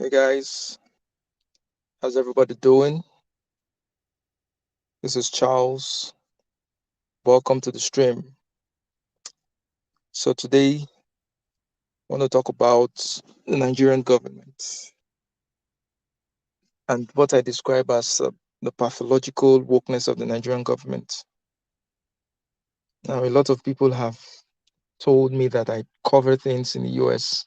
Hey guys, how's everybody doing? This is Charles. Welcome to the stream. So today I want to talk about the Nigerian government and what I describe as the pathological wokeness of the Nigerian government. Now, a lot of people have told me that I cover things in the US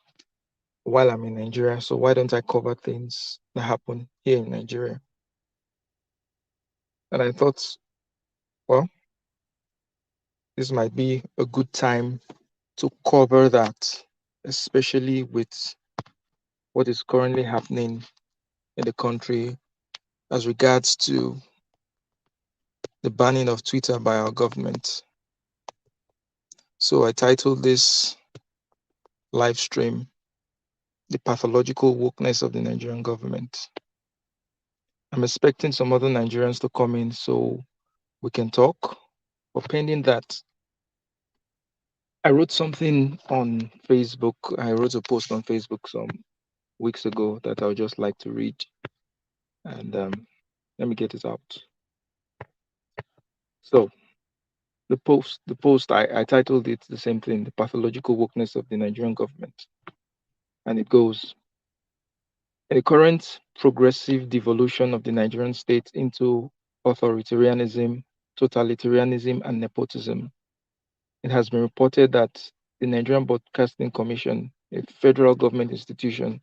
while I'm in Nigeria. So why don't I cover things that happen here in Nigeria? And I thought, well, this might be a good time to cover that, especially with what is currently happening in the country as regards to the banning of Twitter by our government. So I titled this live stream, The Pathological Wokeness of the Nigerian Government. I'm expecting some other Nigerians to come in so we can talk. But pending that, I wrote something on Facebook. I wrote a post on Facebook some weeks ago that I would just like to read. And let me get it out. So the post I titled it the same thing, The Pathological Wokeness of the Nigerian Government. And it goes, in the current progressive devolution of the Nigerian state into authoritarianism, totalitarianism, and nepotism, it has been reported that the Nigerian Broadcasting Commission, a federal government institution,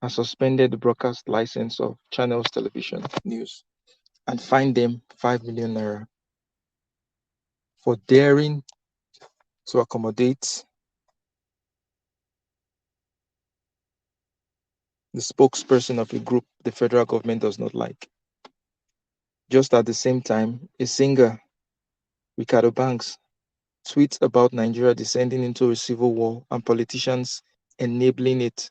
has suspended the broadcast license of Channels Television News and fined them 5 million naira for daring to accommodate the spokesperson of a group the federal government does not like. Just at the same time, a singer, Ricardo Banks, tweets about Nigeria descending into a civil war and politicians enabling it.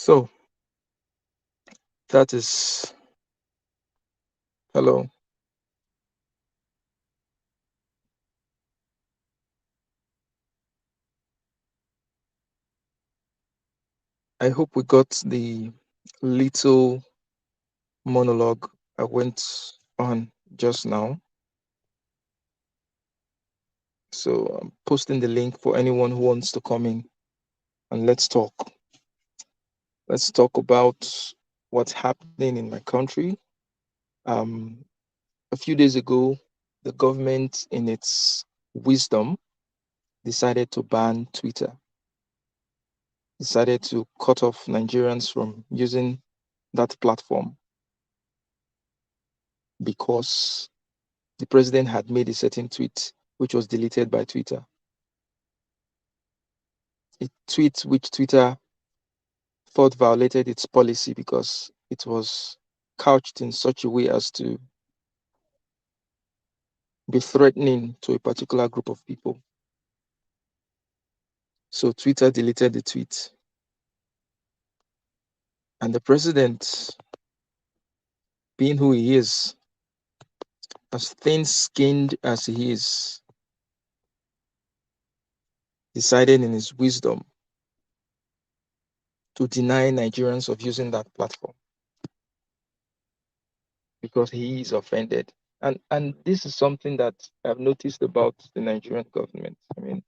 So that is hello. I hope we got the little monologue I went on just now. So I'm posting the link for anyone who wants to come in and let's talk. Let's talk about what's happening in my country. Um, a few days ago, the government, in its wisdom, decided to ban Twitter, decided to cut off Nigerians from using that platform because the president had made a certain tweet which was deleted by Twitter. A tweet which Twitter thought violated its policy because it was couched in such a way as to be threatening to a particular group of people. So Twitter deleted the tweet. And the president, being who he is, as thin-skinned as he is, decided in his wisdom to deny Nigerians of using that platform because he is offended. And this is something that I've noticed about the Nigerian government. I mean,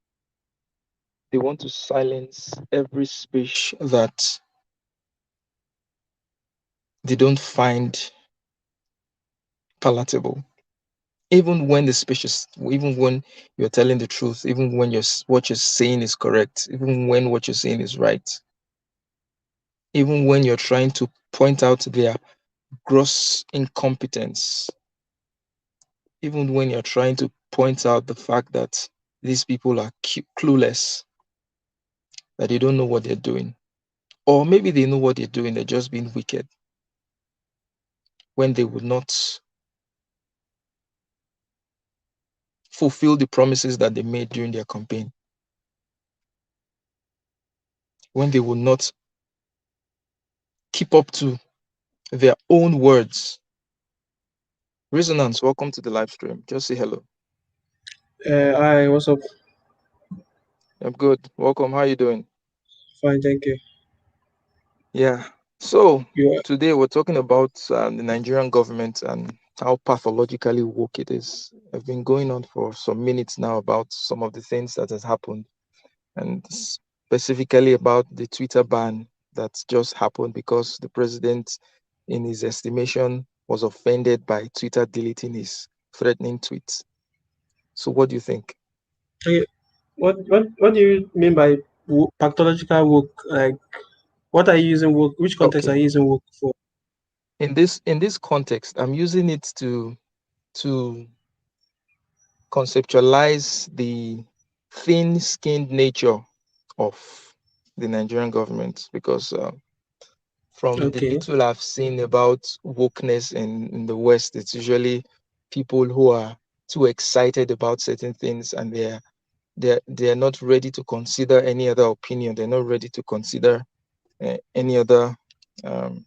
they want to silence every speech that they don't find palatable. Even when the speech is, even when you're telling the truth, even when what you're saying is correct, even when what you're saying is right, even when you're trying to point out their gross incompetence, even when you're trying to point out the fact that these people are clueless, that they don't know what they're doing, or maybe they know what they're doing, they're just being wicked, when they would not fulfill the promises that they made during their campaign, when they will not keep up to their own words. Resonance, welcome to the live stream. Just say hello. Hi, what's up? I'm good. Welcome. How are you doing? Fine, thank you. Yeah. So You today we're talking about the Nigerian government and how pathologically woke it is. I've been going on for some minutes now about some of the things that has happened, and specifically about the Twitter ban that just happened because the president, in his estimation, was offended by Twitter deleting his threatening tweets. So what do you think? okay, what do you mean by pathological work? Like, what are you using work? Which context are Okay. you using work for? In this context, I'm using it to conceptualize the thin-skinned nature of the Nigerian government because from the Okay, little I've seen about wokeness in the West, it's usually people who are too excited about certain things and they're not ready to consider any other opinion. They're not ready to consider any other um,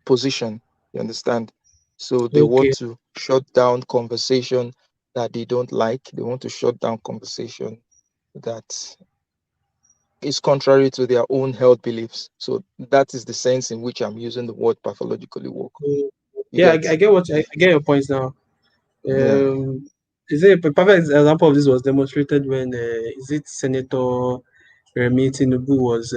position. You understand? So they want okay, to shut down conversation that they don't like. They want to shut down conversation that is contrary to their own health beliefs. So that is the sense in which I'm using the word pathologically woke. cool. You Yeah, get? I get I get your points now. Yeah. Is it a perfect example of this was demonstrated when is it Senator Remi Tinubu was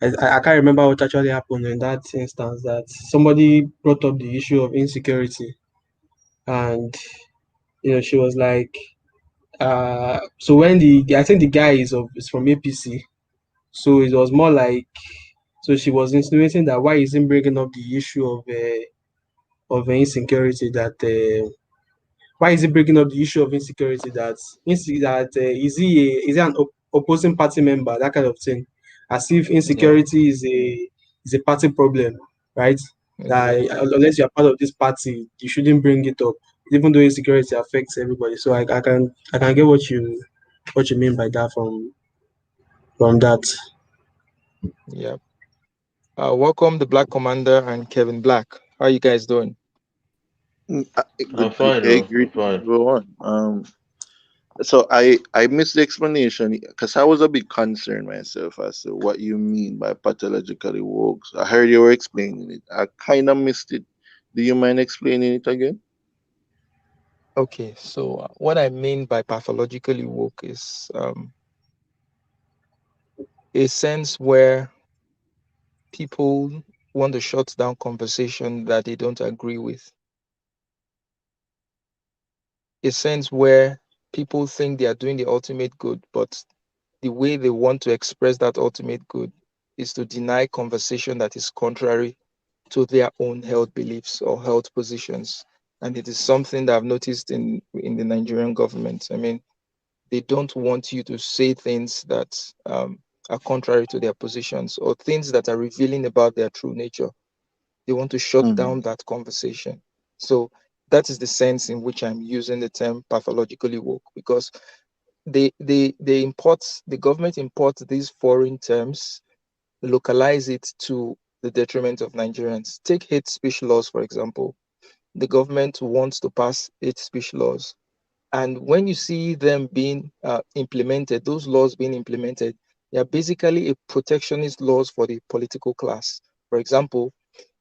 I can't remember what actually happened in that instance that somebody brought up the issue of insecurity and she was like so when I think the guy is from APC, so it was more like so she was insinuating that why isn't bringing up the issue of insecurity that why is he bringing up the issue of insecurity is he an opposing party member, that kind of thing, as if Yeah. insecurity is a party problem, right? That Exactly. unless you are part of this party you shouldn't bring it up, even though insecurity affects everybody. So I can get what you mean by that from that. Yeah. Welcome the Black Commander and Kevin Black. How are you guys doing? I'm Good, fine, hey, though. I'm greetings fine. everyone. So I missed the explanation because I was a bit concerned myself as to what you mean by pathologically woke. So I heard you were explaining it. I kind of missed it. Do you mind explaining it again? Okay, so what I mean by pathologically woke is a sense where people want to shut down conversation that they don't agree with. A sense where people think they are doing the ultimate good, but the way they want to express that ultimate good is to deny conversation that is contrary to their own held beliefs or held positions. And it is something that I've noticed in the Nigerian government. I mean, they don't want you to say things that are contrary to their positions or things that are revealing about their true nature. They want to shut Mm-hmm. down that conversation. So that is the sense in which I'm using the term pathologically woke, because they import, the government imports these foreign terms, localize it to the detriment of Nigerians. Take hate speech laws, for example. The government wants to pass hate speech laws. And when you see them being implemented, those laws being implemented, they are basically a protectionist laws for the political class. For example,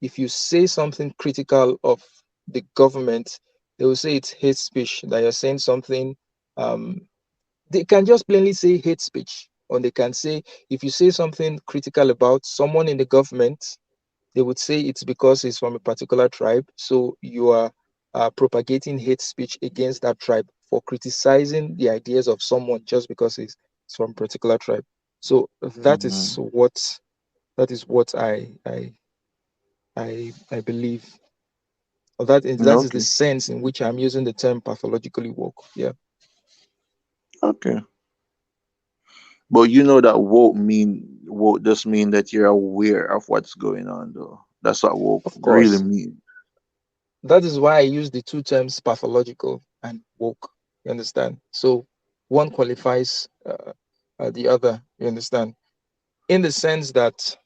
if you say something critical of the government, they will say it's hate speech, that you're saying something. They can just plainly say hate speech, or they can say, if you say something critical about someone in the government, they would say it's because he's from a particular tribe. So you are propagating hate speech against that tribe for criticizing the ideas of someone just because he's from a particular tribe. So Mm-hmm. that is what I believe. Or that is the Okay. sense in which I'm using the term pathologically woke. Yeah, Okay. But you know that woke just mean that you're aware of what's going on though. That's what woke of really course. means. That is why I use the two terms pathological and woke. You understand? So one qualifies the other. You understand? In the sense that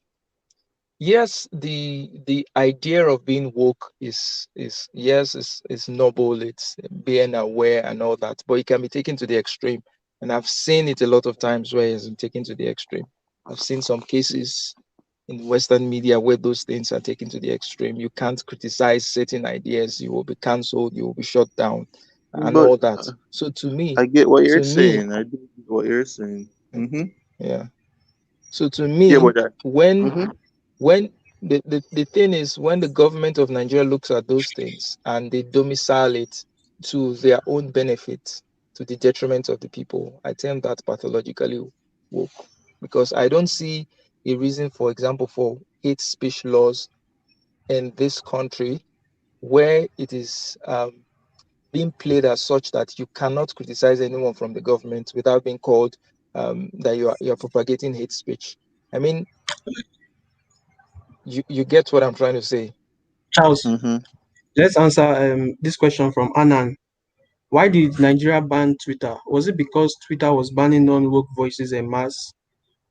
yes, the idea of being woke is yes, is noble. It's being aware and all that, but it can be taken to the extreme. And I've seen it a lot of times where it's taken to the extreme. I've seen some cases in Western media where those things are taken to the extreme. You can't criticize certain ideas, you will be cancelled, you will be shut down, and But all that. So I get what you're to me, saying. I do get what you're saying. Mm-hmm. yeah. So to Yeah, me, but that. when Mm-hmm. when the thing is, when the government of Nigeria looks at those things and they domicile it to their own benefit, to the detriment of the people, I term that pathologically woke. Because I don't see a reason, for example, for hate speech laws in this country where it is being played as such that you cannot criticize anyone from the government without being called that you are propagating hate speech. I mean, you get what I'm trying to say. Charles, Mm-hmm. let's answer this question from Anan. Why did Nigeria ban Twitter? Was it because Twitter was banning non-woke voices en masse,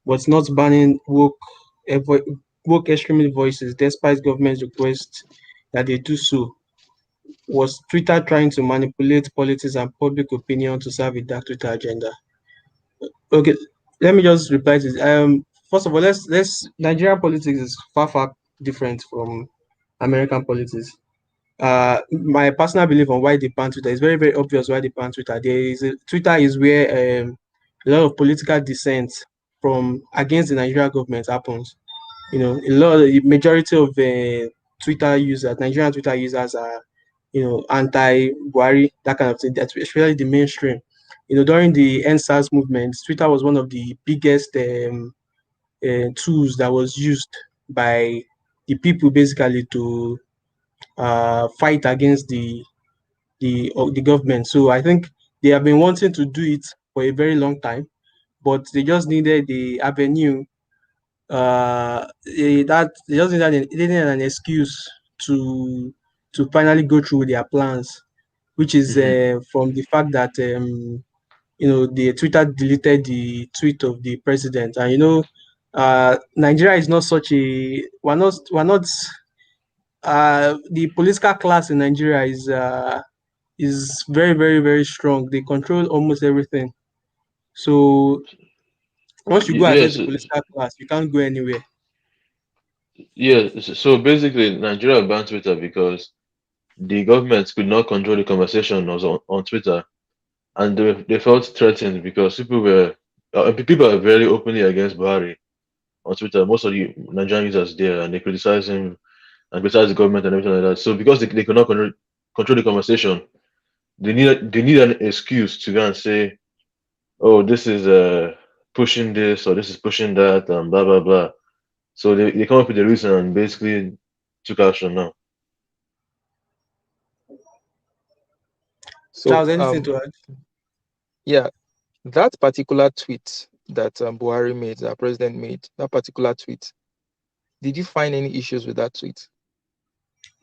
but not banning woke extremist voices despite government's request that they do so? Was Twitter trying to manipulate politics and public opinion to serve a dark Twitter agenda? Okay, let me just reply to this. First of all, let's Nigerian politics is far different from American politics. My personal belief on why they ban Twitter is very obvious. Why they ban Twitter? Twitter is where a lot of political dissent from against the Nigerian government happens. A lot of the majority of Twitter users, Nigerian Twitter users are, anti-Buhari, that kind of thing. That's especially the mainstream. During the NSAS movement, Twitter was one of the biggest tools that was used by the people basically to fight against the government. So I think they have been wanting to do it for a very long time, but they just needed the avenue. That they just needed an excuse to to finally go through with their plans, which is Mm-hmm. from the fact that the Twitter deleted the tweet of the president, and Nigeria is not such a we're not the political class in Nigeria is very, very, very strong. They control almost everything. So once you go against Yes, the political class, you can't go anywhere. yes. So basically, Nigeria banned Twitter because the government could not control the conversation on Twitter, and they felt threatened because people are very openly against Buhari on Twitter. Most of the Nigerian users there, and they criticize him and criticize the government and everything like that. So because they could not control the conversation, they need an excuse to go and say, oh, this is pushing this or this is pushing that and blah blah blah. So they come up with a reason and basically took action now. So Charles, anything to add? yeah, that particular tweet that Buhari made, that president made, that particular tweet, did you find any issues with that tweet?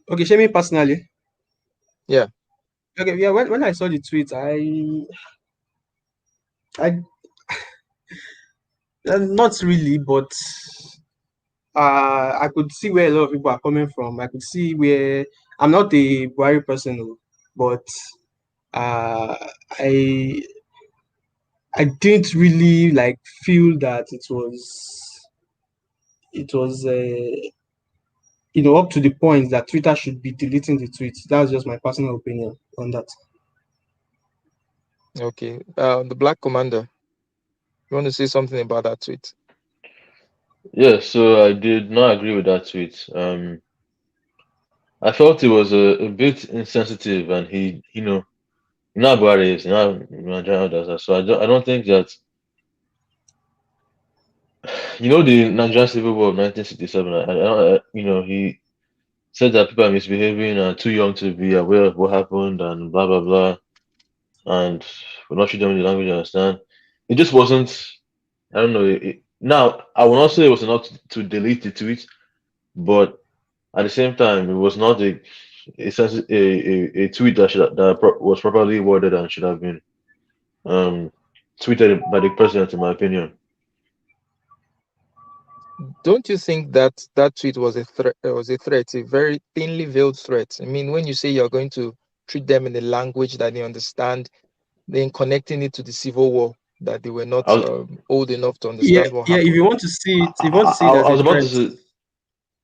Okay, share me personally. Yeah. Okay, yeah, when I saw the tweet, I not really, but I could see where a lot of people are coming from. I could see where I'm not a Buhari person, but uh, I I didn't really like feel that it was up to the point that Twitter should be deleting the tweets. That's just my personal opinion on that. Okay. The Black Commander, you want to say something about that tweet? Yeah, so I did not agree with that tweet. I felt it was a bit insensitive, and you know how Buhari is, you know how Nigerian does that. So I don't think that the Nigerian Civil War of 1967. He said that people are misbehaving and too young to be aware of what happened and blah blah blah, and we're not treating them in the language they understand. It just wasn't. I don't know. Now, I will not say it was enough to delete the tweet, but at the same time, it was not a tweet was properly worded and should have been um, tweeted by the president, in my opinion. Don't you think that that tweet was a threat? Was a threat, a very thinly veiled threat. I mean, when you say you're going to treat them in a language that they understand, then connecting it to the Civil War, that they were I not was, old enough to Yeah, understand what yeah. If happened. you want to see it, if you want to see it I as a was about to threat, say,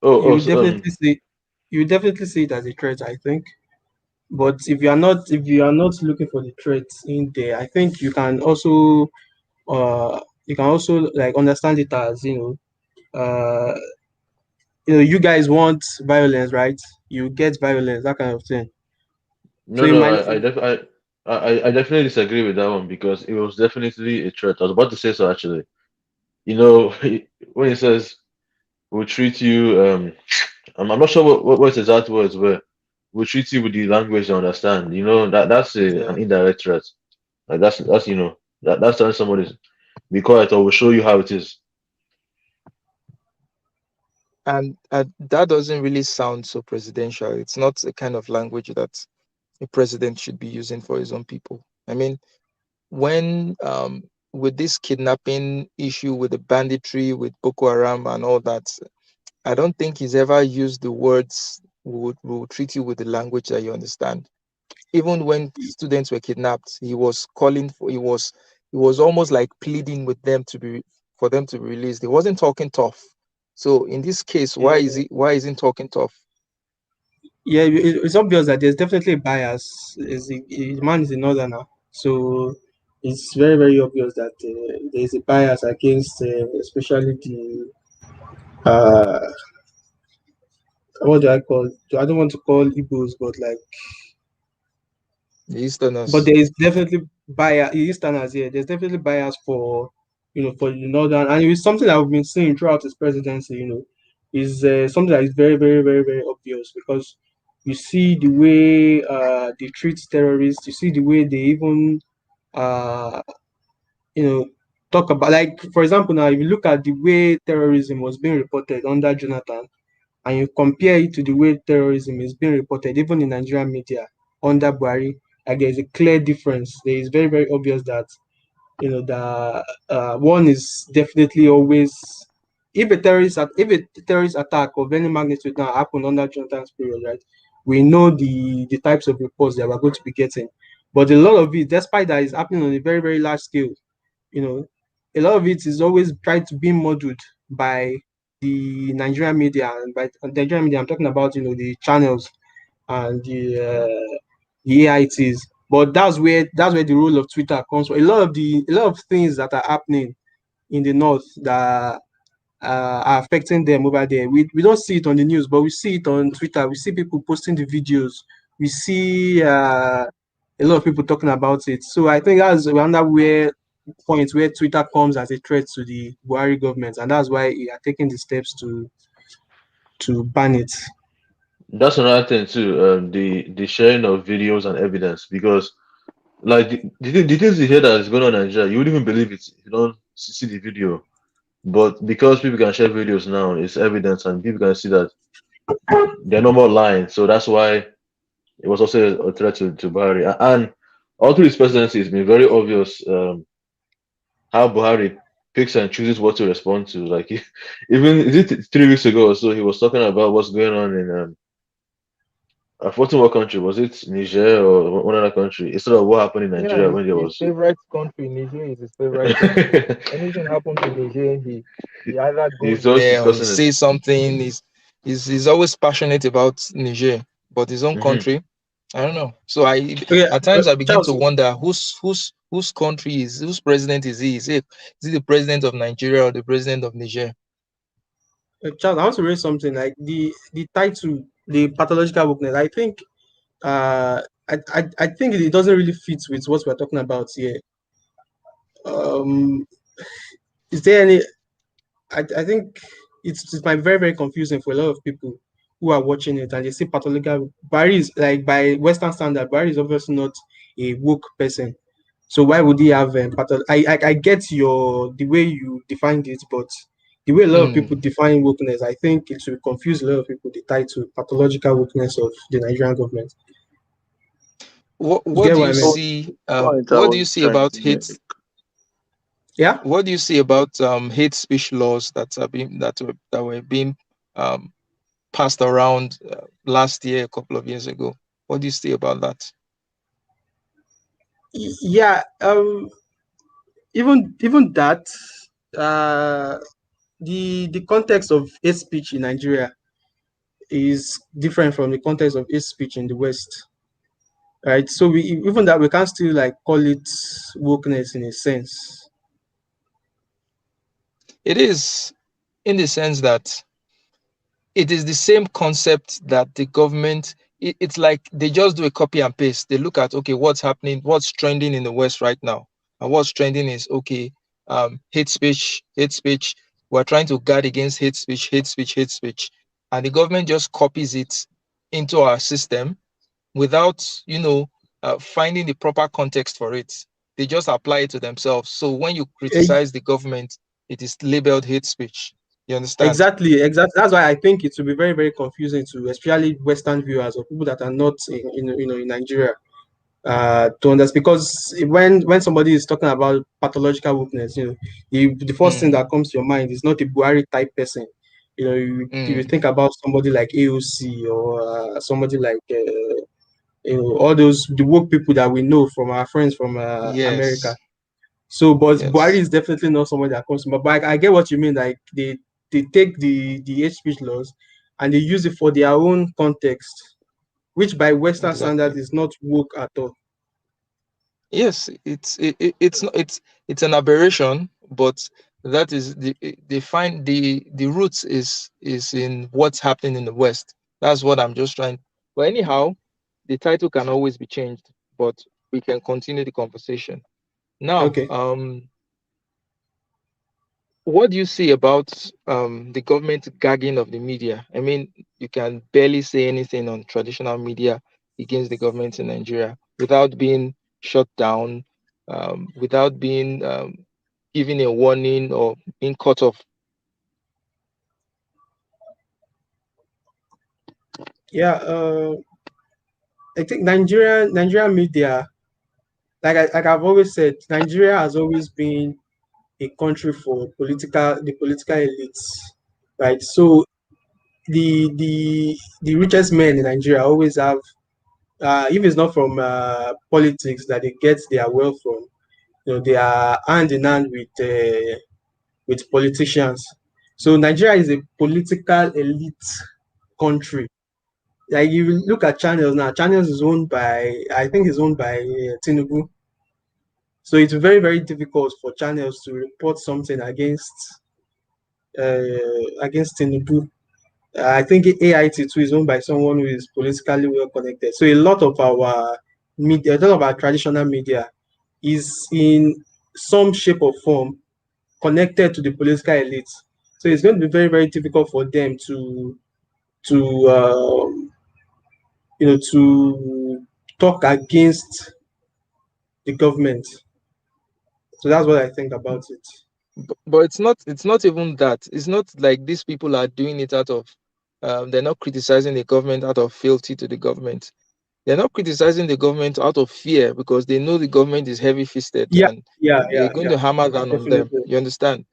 oh, you oh, would definitely see you would definitely see it as a threat, I think. But if you are not looking for the threat in there, I think you can also like understand it as you guys want violence, right? You get violence, that kind of thing. So no, you no, might I definitely disagree with that one because it was definitely a threat. I was about to say so actually. You know, when he says we'll treat you, I'm not sure what his exact words were. We'll treat you with the language you understand. That's Yeah. an indirect threat. Like that's that's telling somebody be quiet or we'll show you how it is. And that doesn't really sound so presidential. It's not a kind of language that a president should be using for his own people. I mean, when with this kidnapping issue, with the banditry, with Boko Haram and all that, I don't think he's ever used the words "we will treat you with the language that you understand." Even when students were kidnapped, he was calling for, he was almost like pleading with them to be for them to be released. He wasn't talking tough. So in this case, why isn't talking tough? yeah, it's obvious that there's definitely a bias. The man is a northerner, so it's very, very obvious that there's a bias against, especially the uh, what do I call? I don't want to call Igbos, but like, The but Easterners. there is definitely bias. Easterners here, there's definitely bias for the northern, and it's something that we've been seeing throughout his presidency. Is something that is very, very, very, very obvious because you see the way they treat terrorists. You see the way they even uh, you know talk about, like, for example, now if you look at the way terrorism was being reported under Jonathan and you compare it to the way terrorism is being reported even in Nigerian media under Buhari, like, there's a clear difference. There is very, very obvious that the one is definitely always if a terrorist attack of any magnitude now happened under Jonathan's period, right? We know the types of reports that we're going to be getting, but a lot of it, despite that, is happening on a very very large scale. You know, a lot of it is always tried to be modeled by the Nigerian media, and by Nigerian media, I'm talking about the channels and the AITs. But that's where the role of Twitter comes from. A lot of things that are happening in the north that are affecting them over there. We don't see it on the news, but we see it on Twitter. We see people posting the videos. We see a lot of people talking about it. So I think that's another point where Twitter comes as a threat to the Buhari government, and that's why they are taking the steps to ban it. That's another thing too. The sharing of videos and evidence, because like the things you hear that is going on in Nigeria, you wouldn't even believe it if you don't see the video. But because people can share videos now, it's evidence, and people can see that they're no more lying. So that's why it was also a threat to Buhari. And all through his presidency, it's been very obvious how Buhari picks and chooses what to respond to. Like even is it 3 weeks ago or so, he was talking about what's going on in I've forgotten what country was it, Niger or one other country, instead of what happened in Yeah, Nigeria when there his was. favorite country, Niger, is his favorite country. Anything happens to Niger, he either goes He's always there or he discussing it. says something. He's always passionate about Niger, but his own Hmm. country, I don't know. So Okay, at times I begin to Charles, wonder whose country whose president is he? Is he the president of Nigeria or the president of Niger? Charles, I want to raise something like the title, the pathological wokeness. I think I think it doesn't really fit with what we're talking about here. Um, is there any? I think it might be very very confusing for a lot of people who are watching it and they see pathological. Barry is like by Western standard, Barry is obviously not a woke person. So why would he have I get the way you defined it, but the way a lot of people Hmm. define wokeness, I think it will confuse a lot of people. The title pathological wokeness of the Nigerian government. What You what get do what you I mean? see? Point I What do you was see trying about to hate? make. Yeah. What do you see about hate speech laws that were being um, passed around last year, a couple of years ago? What do you say about that? Yeah. Even that. Uh, the context of hate speech in Nigeria is different from the context of hate speech in the West, right? So we even that we can still like call it wokeness in a sense. It is, in the sense that it is the same concept that the government. It's like they just do a copy and paste. They look at, okay, what's happening, what's trending in the West right now, and what's trending is, okay, hate speech, hate speech. We're trying to guard against hate speech, hate speech, hate speech, and the government just copies it into our system without finding the proper context for it. They just apply it to themselves. So when you Ex- criticize the government, it is labeled hate speech. You understand? Exactly. That's why I think it will be very, very confusing to especially Western viewers or people that are not in Nigeria to understand, because when somebody is talking about pathological wokeness, the first thing that Mm, comes to your mind is not a Buhari type person. You mm, think about somebody like AOC or somebody like all those the woke people that we know from our friends from America. yes, So, but Buhari yes, is definitely not somebody that comes to mind. But I get what you mean. Like they take the hate speech laws and they use it for their own context, which by Western standards exactly. is not woke at all. Yes, it's not it's an aberration, but that is they find the roots is in what's happening in the West. That's what I'm just trying. But anyhow, the title can always be changed, but we can continue the conversation. Now, Okay. what do you see about the government gagging of the media? I mean, you can barely say anything on traditional media against the government in Nigeria without being shut down, without being given a warning or being cut off. Yeah. I think Nigerian media, like I've always said, Nigeria has always been a country for the political elites, right? So the richest men in Nigeria always have, if it's not from politics that they get their wealth from, they are hand in hand with politicians. So Nigeria is a political elite country. Like you look at channels now, channels is owned by, I think, is owned by Tinubu. So it's very, very difficult for channels to report something against Tinubu. I think AIT too is owned by someone who is politically well connected. So a lot of our media, a lot of our traditional media is in some shape or form connected to the political elite. So it's going to be very, very difficult for them to to talk against the government. So that's what I think about it. But it's not even that. It's not like these people are doing it out of they're not criticizing the government out of fealty to the government. They're not criticizing the government out of fear because they know the government is heavy-fisted Yeah, and yeah, they're yeah, going yeah. to hammer down on them. Definitely, You understand?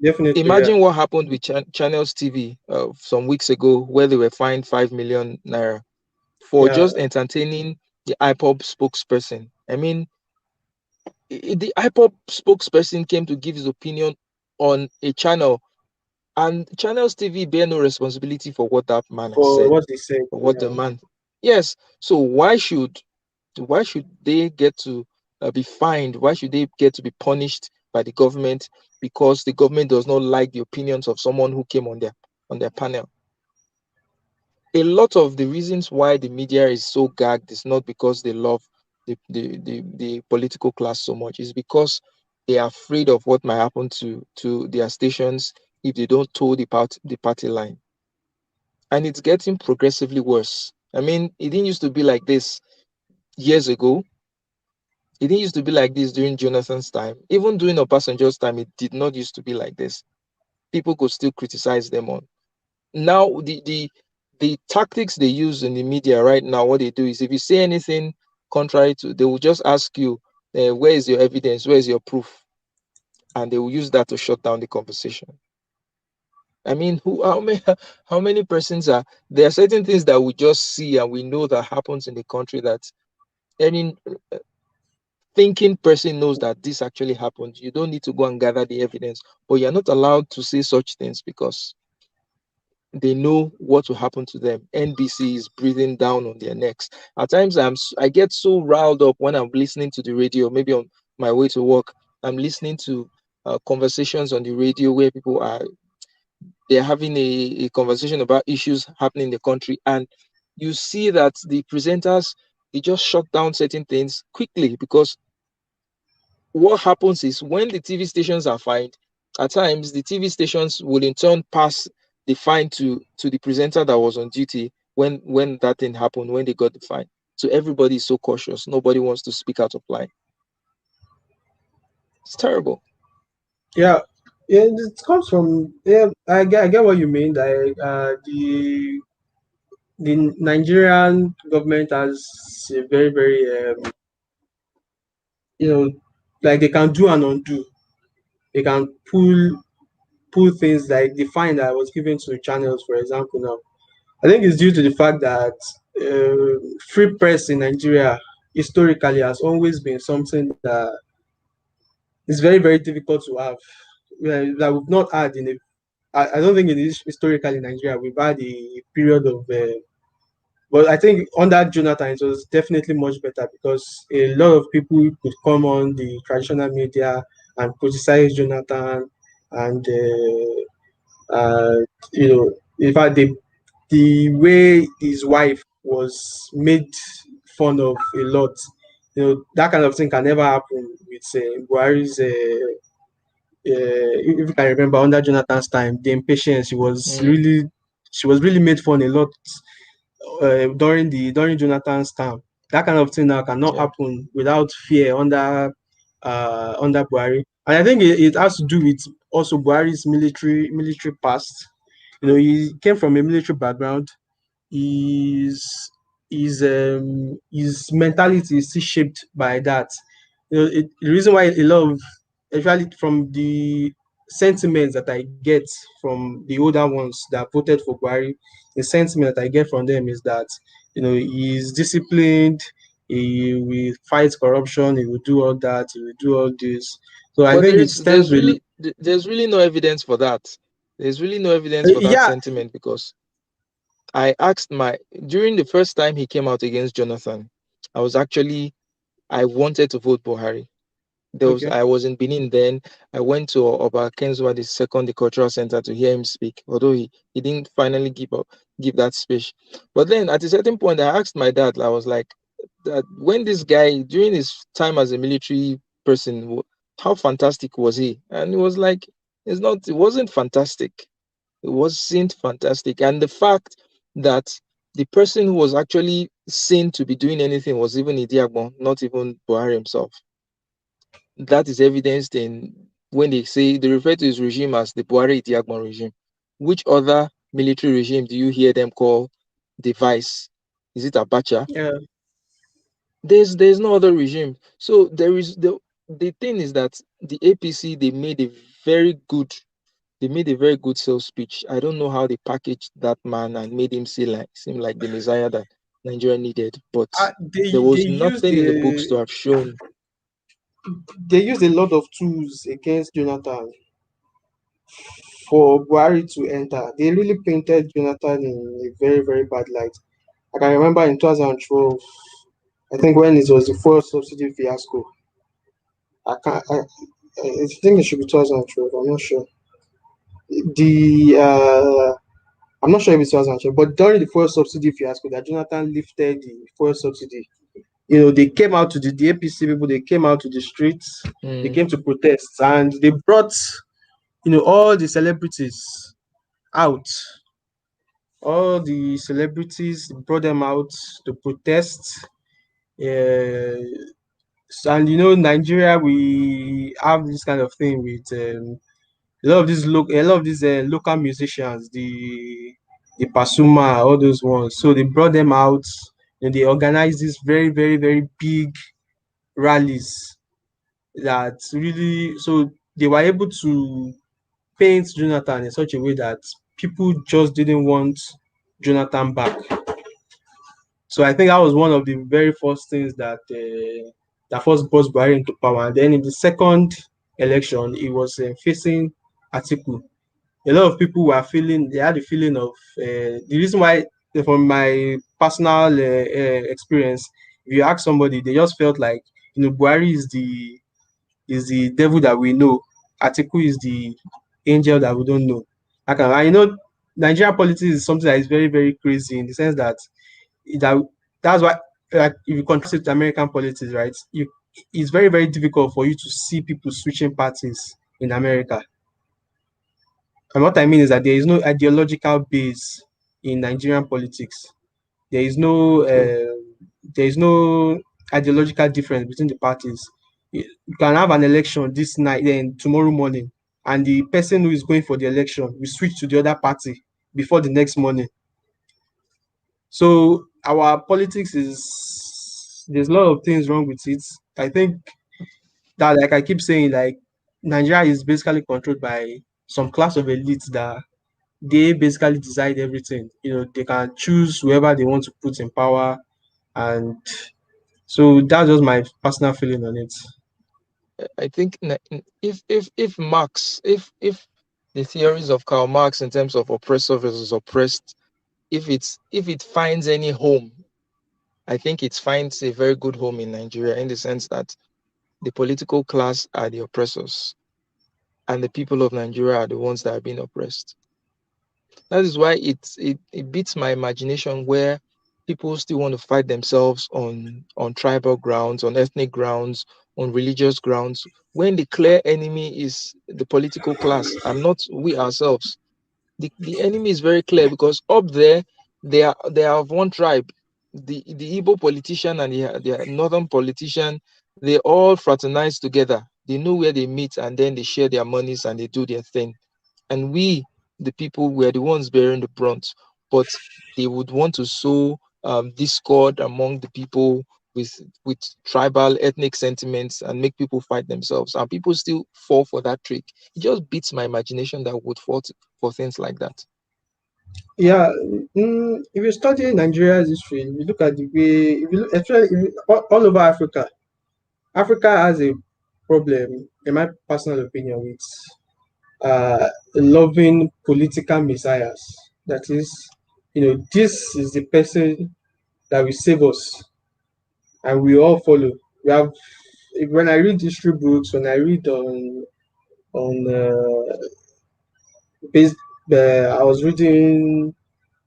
definitely, yeah. Imagine what happened with Channels TV some weeks ago, where they were fined 5 million naira for Yeah, just entertaining the IPOB spokesperson. I mean, the IPOB spokesperson came to give his opinion on a channel, and Channels TV bear no responsibility for what that man has for said, what they said. or what the Yeah. man. Yes. So why should they get to be fined? Why should they get to be punished by the government because the government does not like the opinions of someone who came on their panel? A lot of the reasons why the media is so gagged is not because they love the political class so much. It's because they are afraid of what might happen to their stations if they don't toe the party line. And it's getting progressively worse. I mean, it didn't used to be like this years ago. It didn't used to be like this during Jonathan's time. Even during Obasanjo's time, it did not used to be like this. People could still criticize them on. Now, the tactics they use in the media right now, what they do is if you say anything contrary to, they will just ask you, where is your evidence? Where is your proof? And they will use that to shut down the conversation. I mean, how many persons are there? Are certain things that we just see and we know that happens in the country that any thinking person knows that this actually happened. You don't need to go and gather the evidence, but you're not allowed to say such things because they know what will happen to them. NBC is breathing down on their necks. At times, I get so riled up when I'm listening to the radio. Maybe on my way to work, I'm listening to conversations on the radio where people they're having a conversation about issues happening in the country, and you see that the presenters, they just shut down certain things quickly because what happens is when the TV stations are fined, at times the TV stations will in turn pass the fine to the presenter that was on duty when that thing happened, when they got the fine. So everybody is so cautious. Nobody wants to speak out of line. It's terrible. Yeah, yeah, it comes from, yeah. I get what you mean. Like the Nigerian government has a very, very you know like they can do and undo. They can pull things like the fine that was given to channels, for example. Now, I think it's due to the fact that free press in Nigeria historically has always been something that is very, very difficult to have. That we've not had in a I don't think it is historically in Nigeria. We've had a period of, but I think under Jonathan it was definitely much better because a lot of people could come on the traditional media and criticize Jonathan, and in fact, the way his wife was made fun of a lot, that kind of thing can never happen with Buhari's. If you can remember, under Jonathan's time, the impatience, Mm, she was really made fun a lot during Jonathan's term. That kind of thing now cannot yeah. happen without fear under Buhari. And I think it has to do with also Buhari's military past. He came from a military background. His his mentality is still shaped by that. The reason why a lot of Actually from the sentiments that I get from the older ones that voted for Buhari, the sentiment that I get from them is that he's disciplined, he will fight corruption, he will do all that, he will do all this. So I But think it stems with there's really no evidence for that. There's really no evidence for that yeah, sentiment, because I asked during the first time he came out against Jonathan, I wanted to vote Buhari. okay, I was in Benin then. I went to Oba Kenzwa, the second, the cultural center, to hear him speak, although he didn't finally give that speech. But then at a certain point, I asked my dad, I was like, that when this guy, during his time as a military person, how fantastic was he? And he was like, it wasn't fantastic. It wasn't fantastic. And the fact that the person who was actually seen to be doing anything was even Idiagbon, not even Buhari himself. That is evidenced in when they refer to his regime as the Buhari Idiagbon regime. Which other military regime do you hear them call the vice? Is it Abacha? yeah. There's no other regime. So the thing is that the APC, they made a very good sales speech. I don't know how they packaged that man and made him seem like the messiah that Nigeria needed, but there They was used nothing in the books to have shown. a lot of tools against Jonathan for Buhari to enter. They really painted Jonathan in a very, very bad light. I can remember in 2012, I think when it was the first subsidy fiasco. I can't. I think it should be 2012. I'm not sure. I'm not sure if it's 2012, but during the first subsidy fiasco, that Jonathan lifted the first subsidy. They came out to the APC people. They came out to the streets. They Mm, came to protest, and they brought all the celebrities out. All the celebrities brought them out to protest. Uh, and Nigeria, we have this kind of thing with a lot of these local musicians, the Pasuma, all those ones. So they brought them out and they organized these very, very, very big rallies that really, so they were able to paint Jonathan in such a way that people just didn't want Jonathan back. So I think that was one of the very first things that first brought Buhari into power. And then in the second election, he was facing Atiku. A lot of people they had a feeling of the reason why, from my personal experience, if you ask somebody, they just felt like Buhari is the devil that we know, Atiku is the angel that we don't know. Nigerian politics is something that is very, very crazy in the sense that that's why, like, if you contrast it to American politics, right? It's very, very difficult for you to see people switching parties in America. And what I mean is that there is no ideological base in Nigerian politics. There is no true. ideological difference between the parties. You can have an election this night, then tomorrow morning, and the person who is going for the election will switch to the other party before the next morning. So our politics is there's a lot of things wrong with it. I think that, like I keep saying, like Nigeria is basically controlled by some class of elites that they basically decide everything. They can choose whoever they want to put in power, and so that's just my personal feeling on it. I think if Marx, if the theories of Karl Marx in terms of oppressor versus oppressed, if it finds any home, I think it finds a very good home in Nigeria, in the sense that the political class are the oppressors and the people of Nigeria are the ones that are being oppressed. That is why it beats my imagination where people still want to fight themselves on tribal grounds, on ethnic grounds, on religious grounds, when the clear enemy is the political class and not we ourselves. The enemy is very clear, because up there they are of one tribe. The Igbo politician and the northern politician, they all fraternize together. They know where they meet, and then they share their monies and they do their thing. And we, the people, were the ones bearing the brunt. But they would want to sow discord among the people, with tribal ethnic sentiments and make people fight themselves, and people still fall for that trick. It just beats my imagination that would fall for things like that. Yeah, if you study Nigeria's history, if you look at the way, if you look, actually, if you, all over Africa, Africa has a problem, in my personal opinion, with loving political messiahs. That is, this is the person that will save us, and we all follow. We have, when I read history books, when I read on based, I was reading,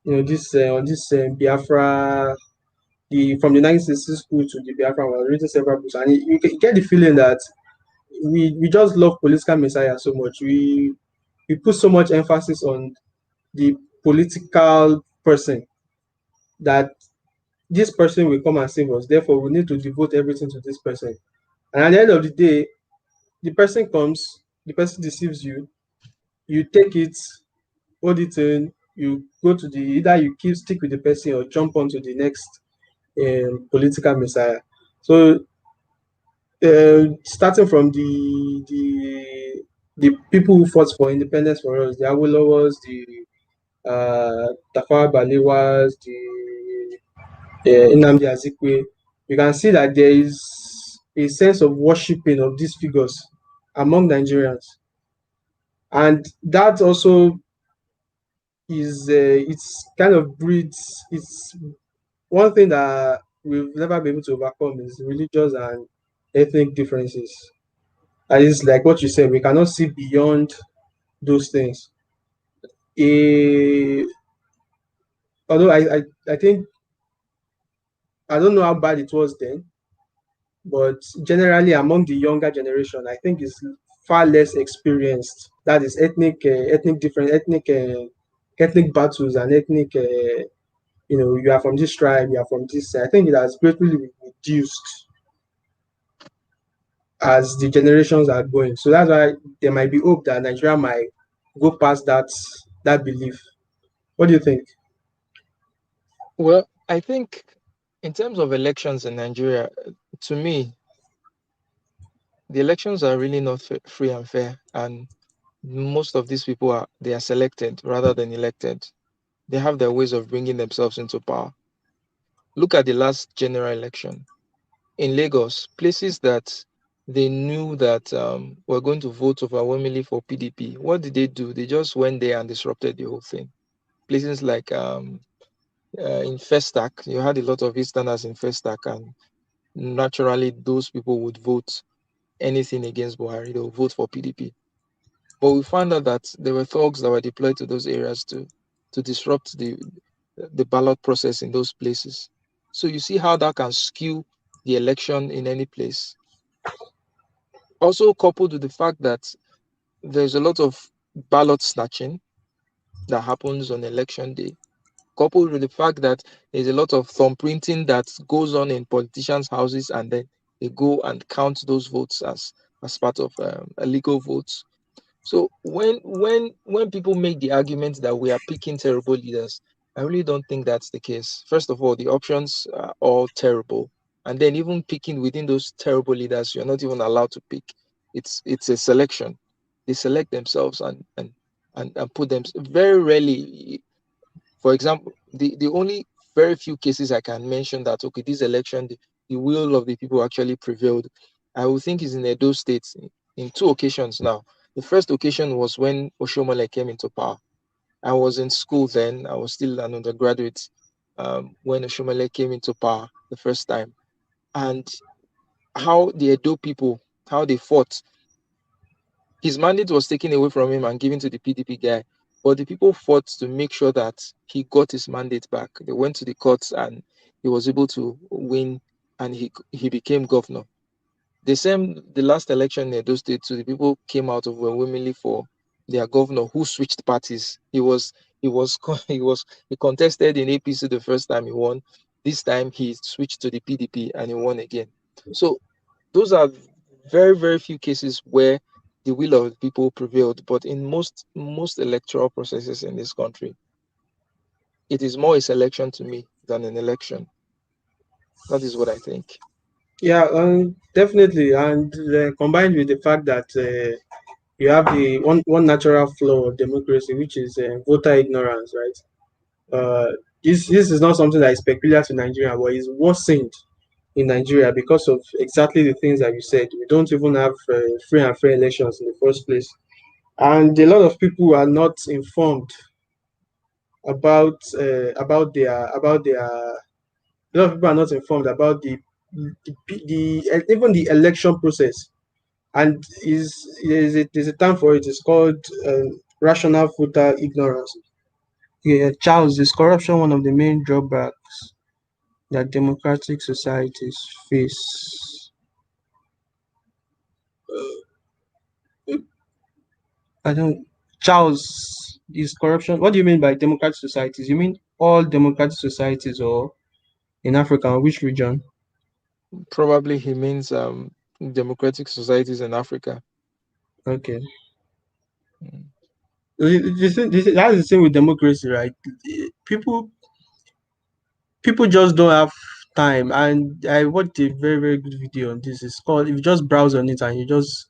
this on this Biafra, the from the 1960s school to the Biafra. I was reading several books, and you get the feeling that we just love political messiah so much. We put so much emphasis on the political person that this person will come and save us. Therefore, we need to devote everything to this person. And at the end of the day, the person comes, the person deceives you, you take it, hold it in, you go to the either you keep stick with the person or jump onto the next political messiah. So starting from the people who fought for independence for us, the Awolowas, the Tafawa Balewas, the Nnamdi Azikwe, you can see that there is a sense of worshipping of these figures among Nigerians, and that also is it's kind of breeds it's one thing that we've never been able to overcome is religious and ethnic differences. And it's like what you said, we cannot see beyond those things. Eh, although I think I don't know how bad it was then, but generally among the younger generation, I think it's far less experienced. That is ethnic battles and ethnic. You are from this tribe, you are from this. I think it has greatly reduced as the generations are going. So that's why there might be hope that Nigeria might go past that belief. What do you think? Well, I think in terms of elections in Nigeria, to me, the elections are really not free and fair, and most of these people are selected rather than elected. They have their ways of bringing themselves into power. Look at the last general election in Lagos, places that they knew that were going to vote overwhelmingly for PDP. What did they do? They just went there and disrupted the whole thing. Places like in Festac, you had a lot of Easterners in Festac, and naturally those people would vote anything against Buhari. They would vote for PDP. But we found out that there were thugs that were deployed to those areas to disrupt the ballot process in those places. So you see how that can skew the election in any place. Also coupled with the fact that there's a lot of ballot snatching that happens on election day, coupled with the fact that there's a lot of thumbprinting that goes on in politicians' houses, and then they go and count those votes as part of illegal votes. So when people make the argument that we are picking terrible leaders, I really don't think that's the case. First of all, the options are all terrible, and then even picking within those terrible leaders, you're not even allowed to pick. It's a selection. They select themselves and put them very rarely. For example, the only very few cases I can mention that okay, this election the will of the people actually prevailed, I would think is in Edo State in two occasions now. The first occasion was when Oshomole came into power. I was in school then. I was still an undergraduate when Oshomole came into power the first time, and how the Edo people, how they fought. His mandate was taken away from him and given to the PDP guy, but the people fought to make sure that he got his mandate back. They went to the courts and he was able to win, and he became governor. The last election in those states, so the people came out overwhelmingly for their governor, who switched parties. He contested in APC the first time he won. This time he switched to the PDP and he won again. So those are very, very few cases where the will of the people prevailed. But in most electoral processes in this country, it is more a selection to me than an election. That is what I think. Yeah, definitely, and combined with the fact that you have the one natural flaw of democracy, which is voter ignorance, right? This is not something that is peculiar to Nigeria, but is worsened in Nigeria because of exactly the things that you said. We don't even have free and fair elections in the first place, and a lot of people are not informed about their. A lot of people are not informed about the even the election process, and there's a term for it. It's called rational voter ignorance. Yeah, Charles, is corruption one of the main drawbacks that democratic societies face? I don't. Charles, is corruption? What do you mean by democratic societies? You mean all democratic societies, or in Africa, or which region? Probably he means democratic societies in Africa. Okay. Mm. That's the same with democracy, right? People people just don't have time. And I watched a very, very good video on this. It's called, if you just browse on it and you just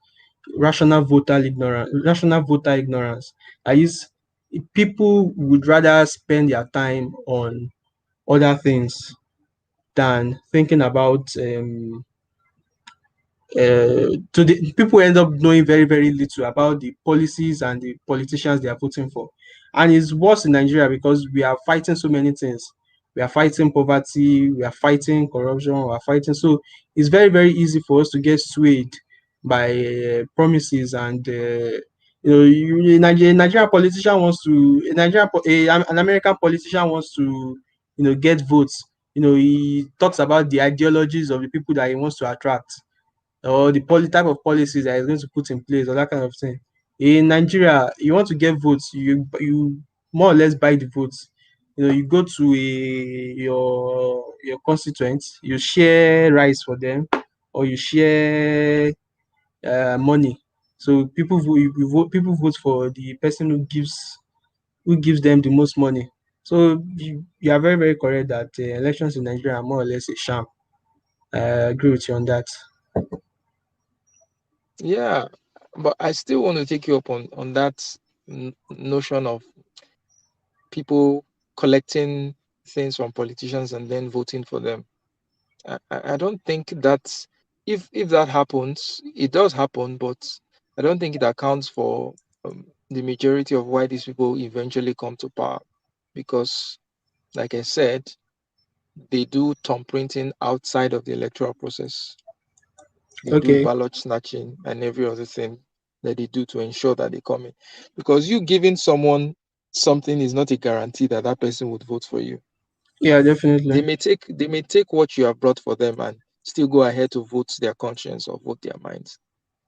rational voter ignorance. I use People would rather spend their time on other things than thinking about so the people end up knowing very, very little about the policies and the politicians they are voting for. And it's worse in Nigeria because we are fighting so many things. We are fighting poverty, we are fighting corruption, we are fighting. So it's very, very easy for us to get swayed by promises and a Nigerian politician wants to a Nigerian po- a, an American politician wants to get votes. He talks about the ideologies of the people that he wants to attract, or the type of policies that is going to put in place, or that kind of thing. In Nigeria, you want to get votes, you more or less buy the votes. You go to your constituents, you share rice for them, or you share money. So people vote for the person who gives them the most money. So you are very, very correct that elections in Nigeria are more or less a sham. I agree with you on that. Yeah, but I still want to take you up on that notion of people collecting things from politicians and then voting for them. I don't think that if that happens, it does happen, but I don't think it accounts for the majority of why these people eventually come to power. Because, like I said, they do thumb printing outside of the electoral process. They do Okay. ballot snatching and every other thing that they do to ensure that they come in. Because you giving someone something is not a guarantee that that person would vote for you. Yeah, They definitely. may take what you have brought for them and still go ahead to vote their conscience or vote their minds.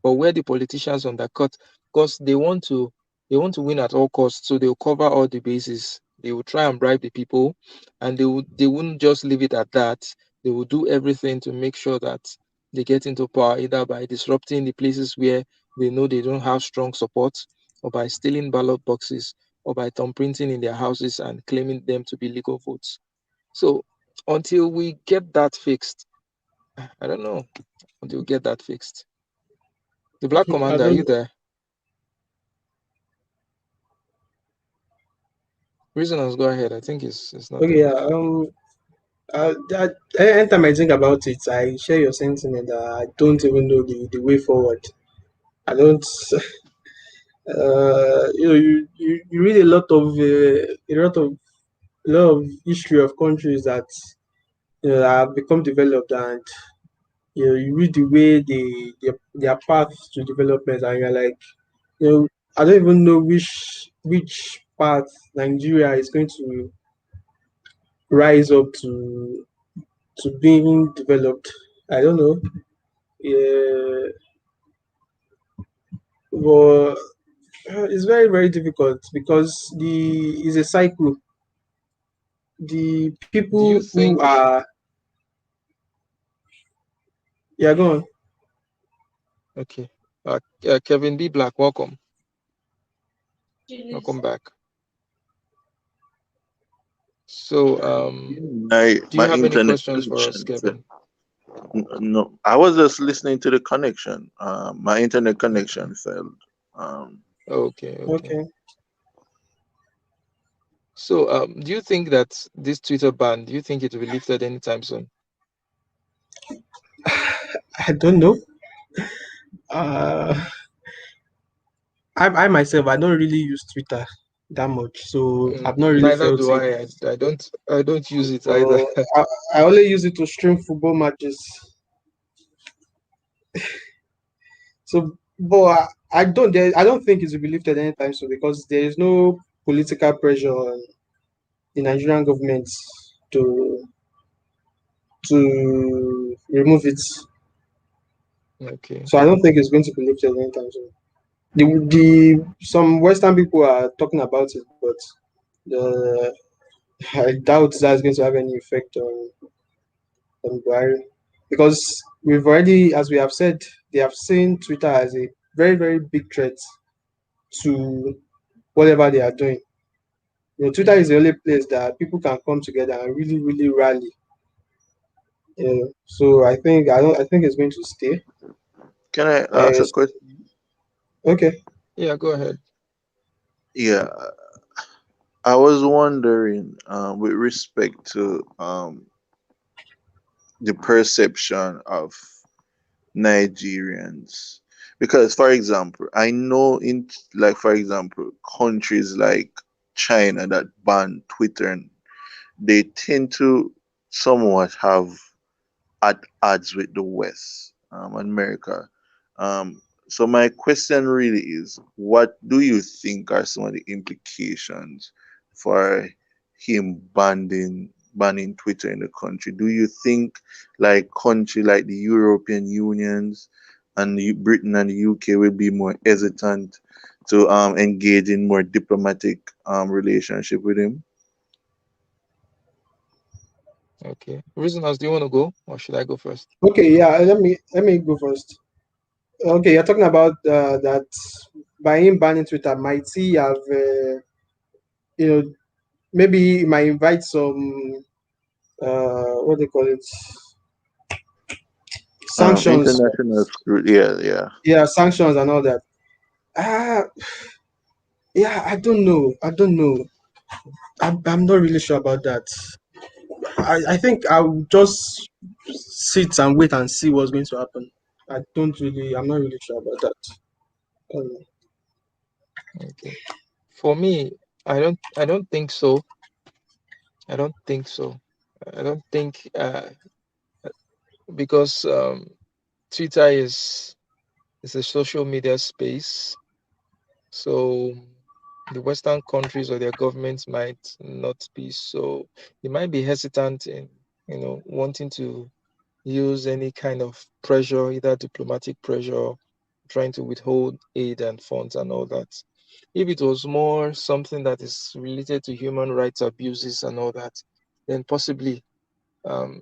But where the politicians undercut, because they want to win at all costs, so they'll cover all the bases. They will try and bribe the people, and they wouldn't just leave it at that. They will do everything to make sure that they get into power, either by disrupting the places where they know they don't have strong support, or by stealing ballot boxes, or by thumbprinting in their houses and claiming them to be legal votes. So until we get that fixed, I don't know. Until we get that fixed. The Black I Commander, are you don't. there? Prisoners, go ahead. I think it's not Okay, there. yeah. Anytime I think about it, I share your sentiment that I don't even know the way forward. I don't. You read a lot of history of countries that have become developed, and you read the way their path to development, and you're like, I don't even know which path Nigeria is going to rise up to being developed. I don't know. Yeah, but it's very, very difficult because the is a cycle. The Do you people who think? are, yeah, go on. Okay. Kevin B. Black, welcome. Welcome back. So, do you My have any internet questions for us, connection fell. Kevin? No, I was just listening to the connection. My internet Okay. connection failed. Um, Okay. Okay. Okay. So, do you think that this Twitter ban, do you think it will be lifted anytime soon? I don't know. Uh, I myself, I don't really use Twitter that much, so I've not really Neither felt do it. I. I don't use it either. So I only use it to stream football matches. So, but I don't think it will be lifted anytime soon because there is no political pressure on the Nigerian government to remove it. Okay. So I don't think it's going to be lifted anytime soon. The some Western people are talking about it, but the I doubt that's going to have any effect on Buhari because we've already, as we have said, they have seen Twitter as a very very big threat to whatever they are doing. You know, Twitter is the only place that people can come together and really really rally. You know, so I think it's going to stay. can I ask a Yes. question? Okay. Yeah, go ahead. Yeah, I was wondering, with respect to the perception of Nigerians, because for example, I know in, like for example, countries like China that ban Twitter, and they tend to somewhat have at odds with the West, America. Um, so my question really is, what do you think are some of the implications for him banning Twitter in the country? Do you think like country like the European Unions and Britain and the UK will be more hesitant to engage in more diplomatic relationship with him? Okay. Reasoners, do you want to go or should I go first? Okay. Yeah. Let me go first. Okay, you're talking about that by him banning Twitter, might he have, you know, maybe he might invite some, what do they call it, sanctions, International scrutiny. Yeah, yeah. yeah, sanctions and all that. Ah, yeah, I don't know. I'm not really sure about that. I think I'll just sit and wait and see what's going to happen. I'm not really sure about that. Um, Okay. For me, I don't think so. I don't think so. I don't think because Twitter is a social media space. So the Western countries or their governments might not be so, they might be hesitant in, wanting to use any kind of pressure, either diplomatic pressure, trying to withhold aid and funds and all that. If it was more something that is related to human rights abuses and all that, then possibly um,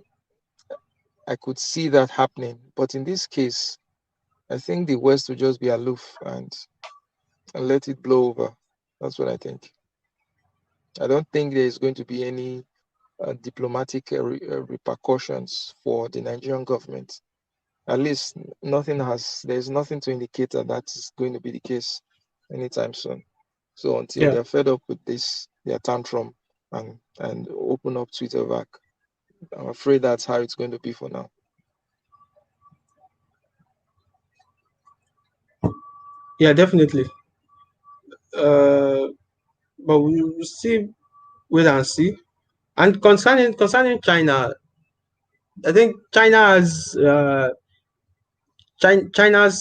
I could see that happening. But in this case, I think the West will just be aloof and let it blow over. That's what I think. I don't think there is going to be any diplomatic repercussions for the Nigerian government. At least there's nothing to indicate that that is going to be the case anytime soon. So until yeah, they're fed up with this, their tantrum and open up Twitter back, I'm afraid that's how it's going to be for now. yeah, definitely. Uh, but we will see, wait and see. And concerning China, I think China's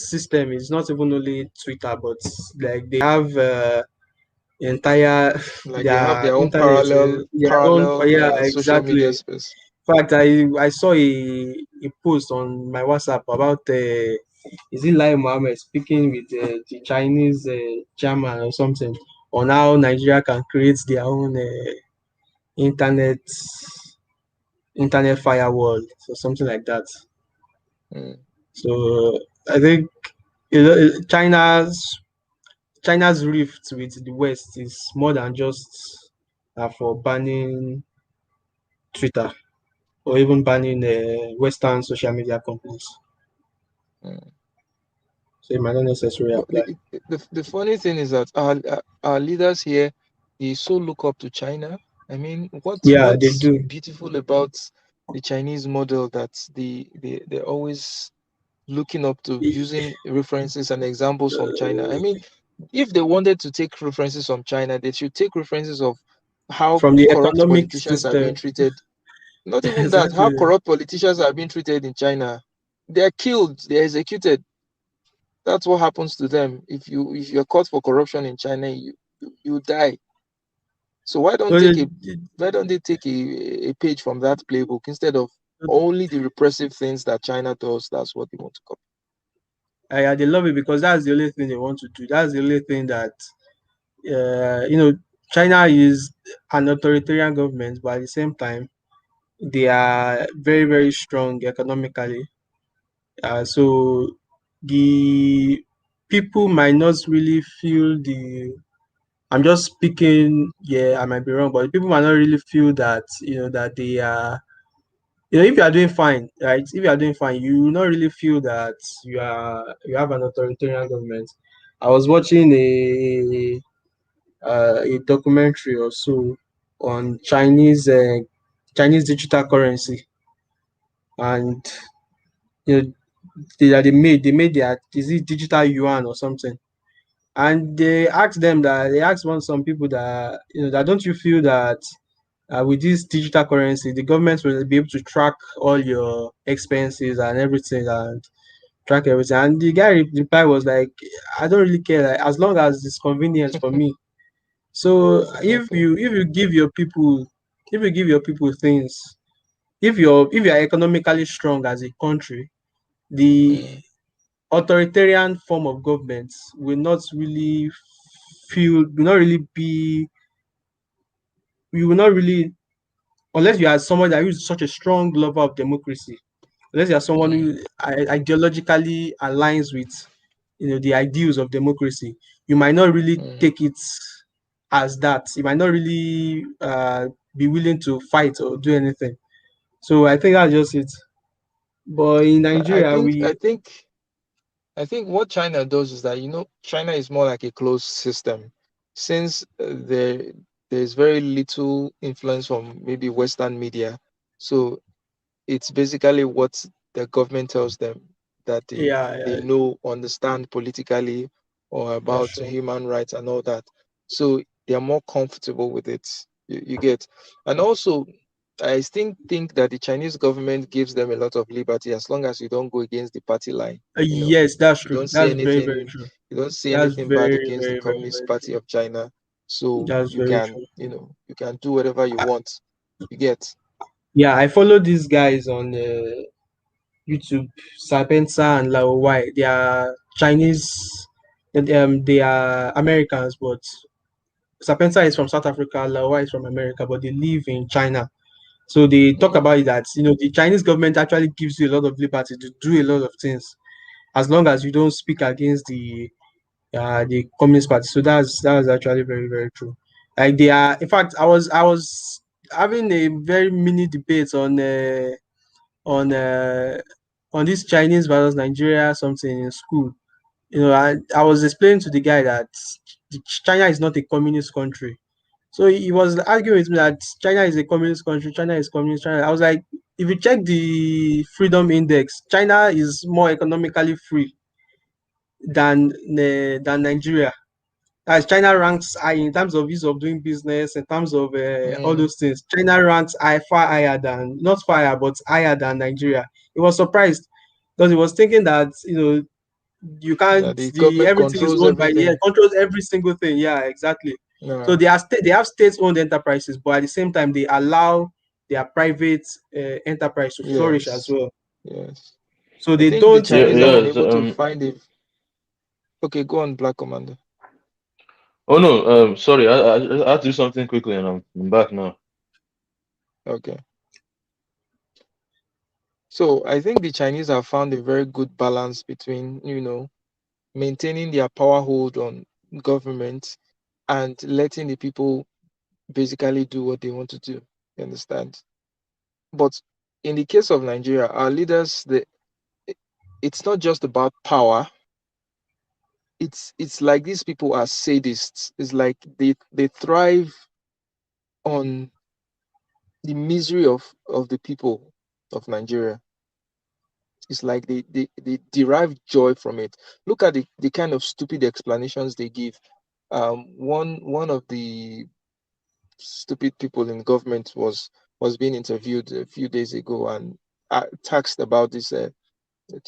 system is not even only Twitter, but like they have entire Like they have their their own internet, parallel their own. parallel Yeah, social media exactly. space. In fact, I saw a post on my WhatsApp about is it Lai Mohammed speaking with the Chinese chairman or something on how Nigeria can create their own internet internet firewall or something like that. Mm, So I think you know, China's rift with the West is more than just for banning. Twitter or even banning Western social media companies. Mm. So it might not necessarily But apply. the funny thing is that our leaders here, they so look up to China. I mean, Yeah, they what's do. beautiful about the Chinese model that they're always looking up to, using references and examples from China. I mean, if they wanted to take references from China, they should take references of how From the corrupt economic politicians are being system. treated. Not even that, how Exactly. corrupt politicians are being treated in China. They're killed, they're executed. That's what happens to them. If you're caught for corruption in China, you die. So So why don't they take a page from that playbook instead of only the repressive things that China does? That's what they want to copy. they love it because that's the only thing they want to do. That's the only thing that you know. China is an authoritarian government, but at the same time, they are very very strong economically. So the people might not really feel the. I'm just speaking. Yeah, I might be wrong, but people might not really feel that that they are. If you are doing fine, right? If you are doing fine, you will not really feel that you have an authoritarian government. I was watching a documentary or so on Chinese digital currency, and you know they made their, is it digital yuan or something, and they asked some people that that don't you feel that with this digital currency the government will be able to track all your expenses and everything and track everything, and the guy reply was like, I don't really care, like, as long as it's convenient for me. So Exactly. if you give your people things, if you are economically strong as a country, the Mm, authoritarian form of government will not really be you will not really, unless you are someone that is such a strong lover of democracy, unless you are someone mm, who ideologically aligns with the ideals of democracy, you might not really mm. take it as that. You might not really be willing to fight or do anything. So I think that's just it. But in I Nigeria, think we I think I think what China does is that, China is more like a closed system, since there's very little influence from maybe Western media. So it's basically what the government tells them that yeah, they yeah, know, understand politically, or that's about true. human rights and all that. So they are more comfortable with it. You get. And also, I still think that the Chinese government gives them a lot of liberty as long as you don't go against the party line. You know, Yes, that's you true. don't say That's very, very anything, true. you don't say That's anything bad very, against the very, very, Communist very Party true. of China. So That's you very can, true. do whatever you want. You get. Yeah, I follow these guys on YouTube, Sapensa and Lao Wai. They are Chinese, they are Americans, but Sapensa is from South Africa, Lao Wai is from America, but they live in China. So they talk Mm, about it that the Chinese government actually gives you a lot of liberty to do a lot of things as long as you don't speak against the Communist Party. So that's actually very very true. Like they are, in fact, I was having a very mini debate on uh, on this Chinese versus Nigeria something in school. I was explaining to the guy that China is not a communist country. So he was arguing with me that China is a communist country, China is communist. China. I was like, if you check the freedom index, China is more economically free than Nigeria. As China ranks high in terms of ease of doing business, in terms of all mm. those things. China ranks far higher than, not far higher, but higher than Nigeria. He was surprised because he was thinking that you can't That the the government everything is controls owned by everything. controls every single thing. Yeah, exactly. So Yeah. they have state-owned enterprises, but at the same time they allow their private enterprise to flourish as Yes. well. Yes. So I they think the don't Yeah, Chinese have been yeah. able to find a. Okay, go on, Black Commander. Oh no, sorry, I had to do something quickly, and I'm back now. Okay. So I think the Chinese have found a very good balance between, maintaining their power hold on government and letting the people basically do what they want to do. You understand? But in the case of Nigeria, our leaders, it's not just about power. It's like these people are sadists. It's like they thrive on the misery of the people of Nigeria. It's like they derive joy from it. Look at the kind of stupid explanations they give. One of the stupid people in government was being interviewed a few days ago and tasked about this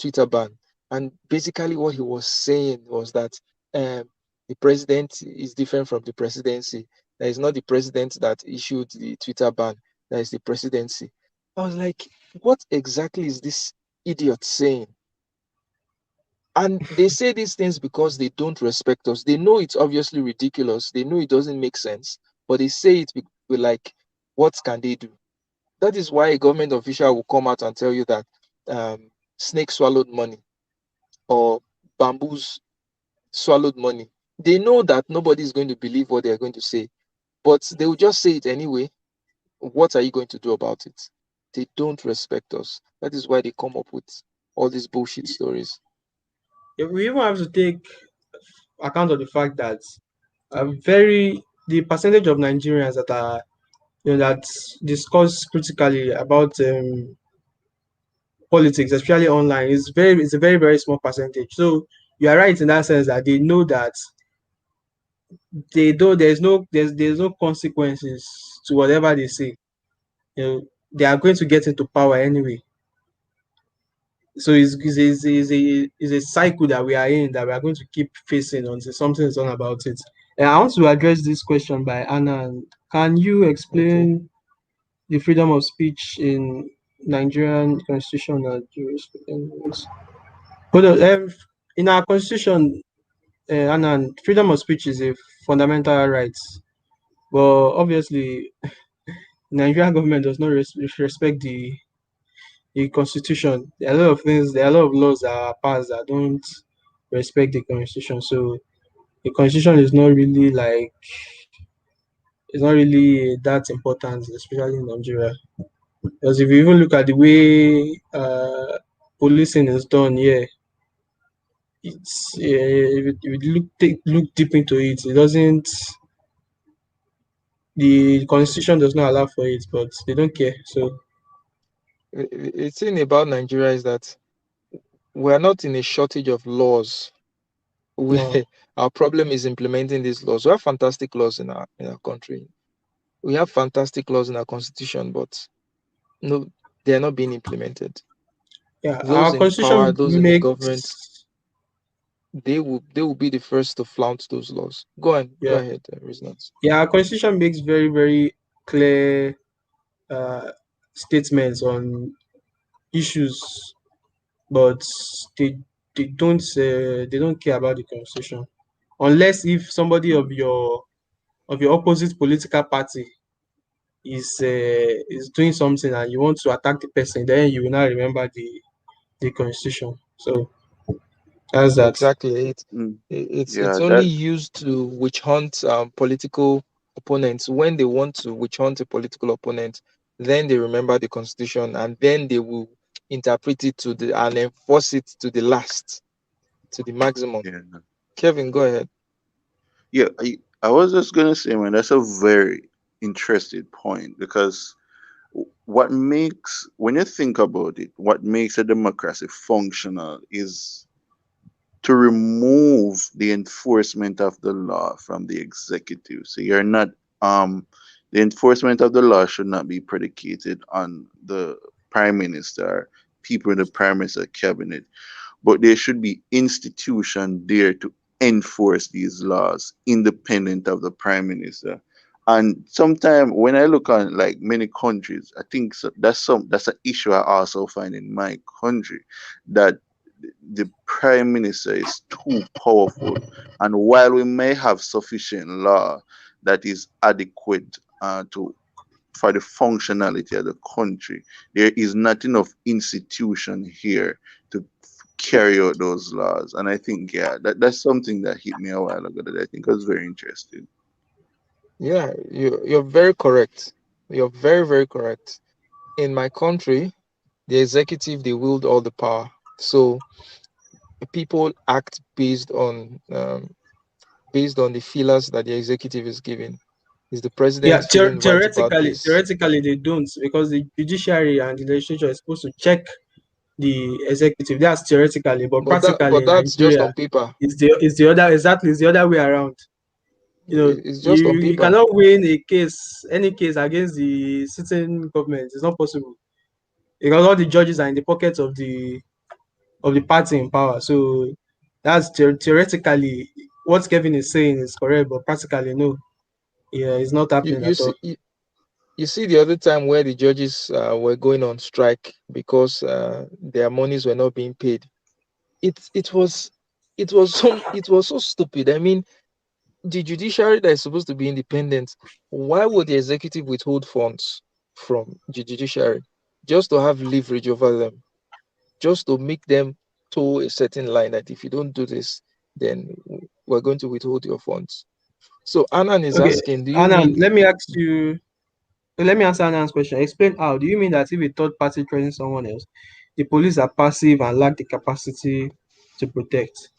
Twitter ban. And basically, what he was saying was that the president is different from the presidency. That is not the president that issued the Twitter ban. That is the presidency. I was like, what exactly is this idiot saying? And they say these things because they don't respect us. They know it's obviously ridiculous. They know it doesn't make sense, but they say it with like, what can they do? That is why a government official will come out and tell you that snake swallowed money or bamboos swallowed money. They know that nobody is going to believe what they are going to say, but they will just say it anyway. What are you going to do about it? They don't respect us. That is why they come up with all these bullshit stories. We even have to take account of the fact that the percentage of Nigerians that are that discuss critically about politics, especially online, is a very very small percentage. So you are right in that sense that they know that they don't there's no consequences to whatever they say. You know, they are going to get into power anyway. So it's a cycle that we are in that we are going to keep facing until something is done about it. And I want to address this question by Anna. Can you Okay. explain the freedom of speech in Nigerian constitution and jurisprudence? Hold on, in our constitution, Anand, freedom of speech is a fundamental right, but obviously, Nigerian government does not respect the constitution. There are a lot of things, there are a lot of laws that are passed that don't respect the constitution. So the constitution is not really it's not really that important, especially in Nigeria. Because if you even look at the way policing is done here, if you look deep into it, it doesn't. The constitution does not allow for it, but they don't care. So The thing about Nigeria is that we are not in a shortage of laws. We no, our problem is implementing these laws. We have fantastic laws in our country. We have fantastic laws in our constitution, but no, they are not being implemented. yeah, Those our in power, constitution those in the government, makes they will be the first to flout those laws. Go on, go yeah, ahead, Riznat. yeah, our constitution makes very very clear uh, statements on issues, but they they don't care about the constitution unless if somebody of your opposite political party is doing something and you want to attack the person, then you will not remember the constitution. So that's that. Exactly. Mm. It's Yeah, only that used to witch hunt political opponents. When they want to witch hunt a political opponent, then they remember the constitution and then they will interpret it to the and enforce it to the last, to the maximum. yeah. Kevin, go ahead. Yeah, I was just gonna say, man, that's a very interesting point because what makes, when you think about it, what makes a democracy functional is to remove the enforcement of the law from the executive. So you're not the enforcement of the law should not be predicated on the prime minister, people in the prime minister cabinet, but there should be institution there to enforce these laws independent of the prime minister. And sometimes when I look on like many countries, I think that's an issue I also find in my country, that the prime minister is too powerful. And while we may have sufficient law that is adequate to for the functionality of the country, there is not enough institution here to carry out those laws. And I think, yeah, that's something that hit me a while ago that I think was very interesting. Yeah, you're very correct. You're very, very correct. in my country, the executive, they wield all the power. So people act based on the feelers that the executive is giving. Is the Yeah, president feeling right about this? theoretically they don't, because the judiciary and the legislature is supposed to check the executive. That's theoretically, but practically But in that's just Nigeria, on paper. it's the other, exactly, it's the other way around. You know, It's just on you paper. cannot win a case, any case against the sitting government. It's not possible because all the judges are in the pockets of the party in power. So that's theoretically what Kevin is saying is correct, but practically no, yeah, it's not You happening you at see all. you see the other time where the judges were going on strike because their monies were not being paid. It was it was so stupid. I mean, the judiciary that is supposed to be independent, why would the executive withhold funds from the judiciary just to have leverage over them, just to make them toe a certain line that if you don't do this, then we're going to withhold your funds. So Anan is Okay, asking, do you Anand, mean let me answer Anand's question. Explain how. Do you mean that if a third party threatens someone else, the police are passive and lack the capacity to protect?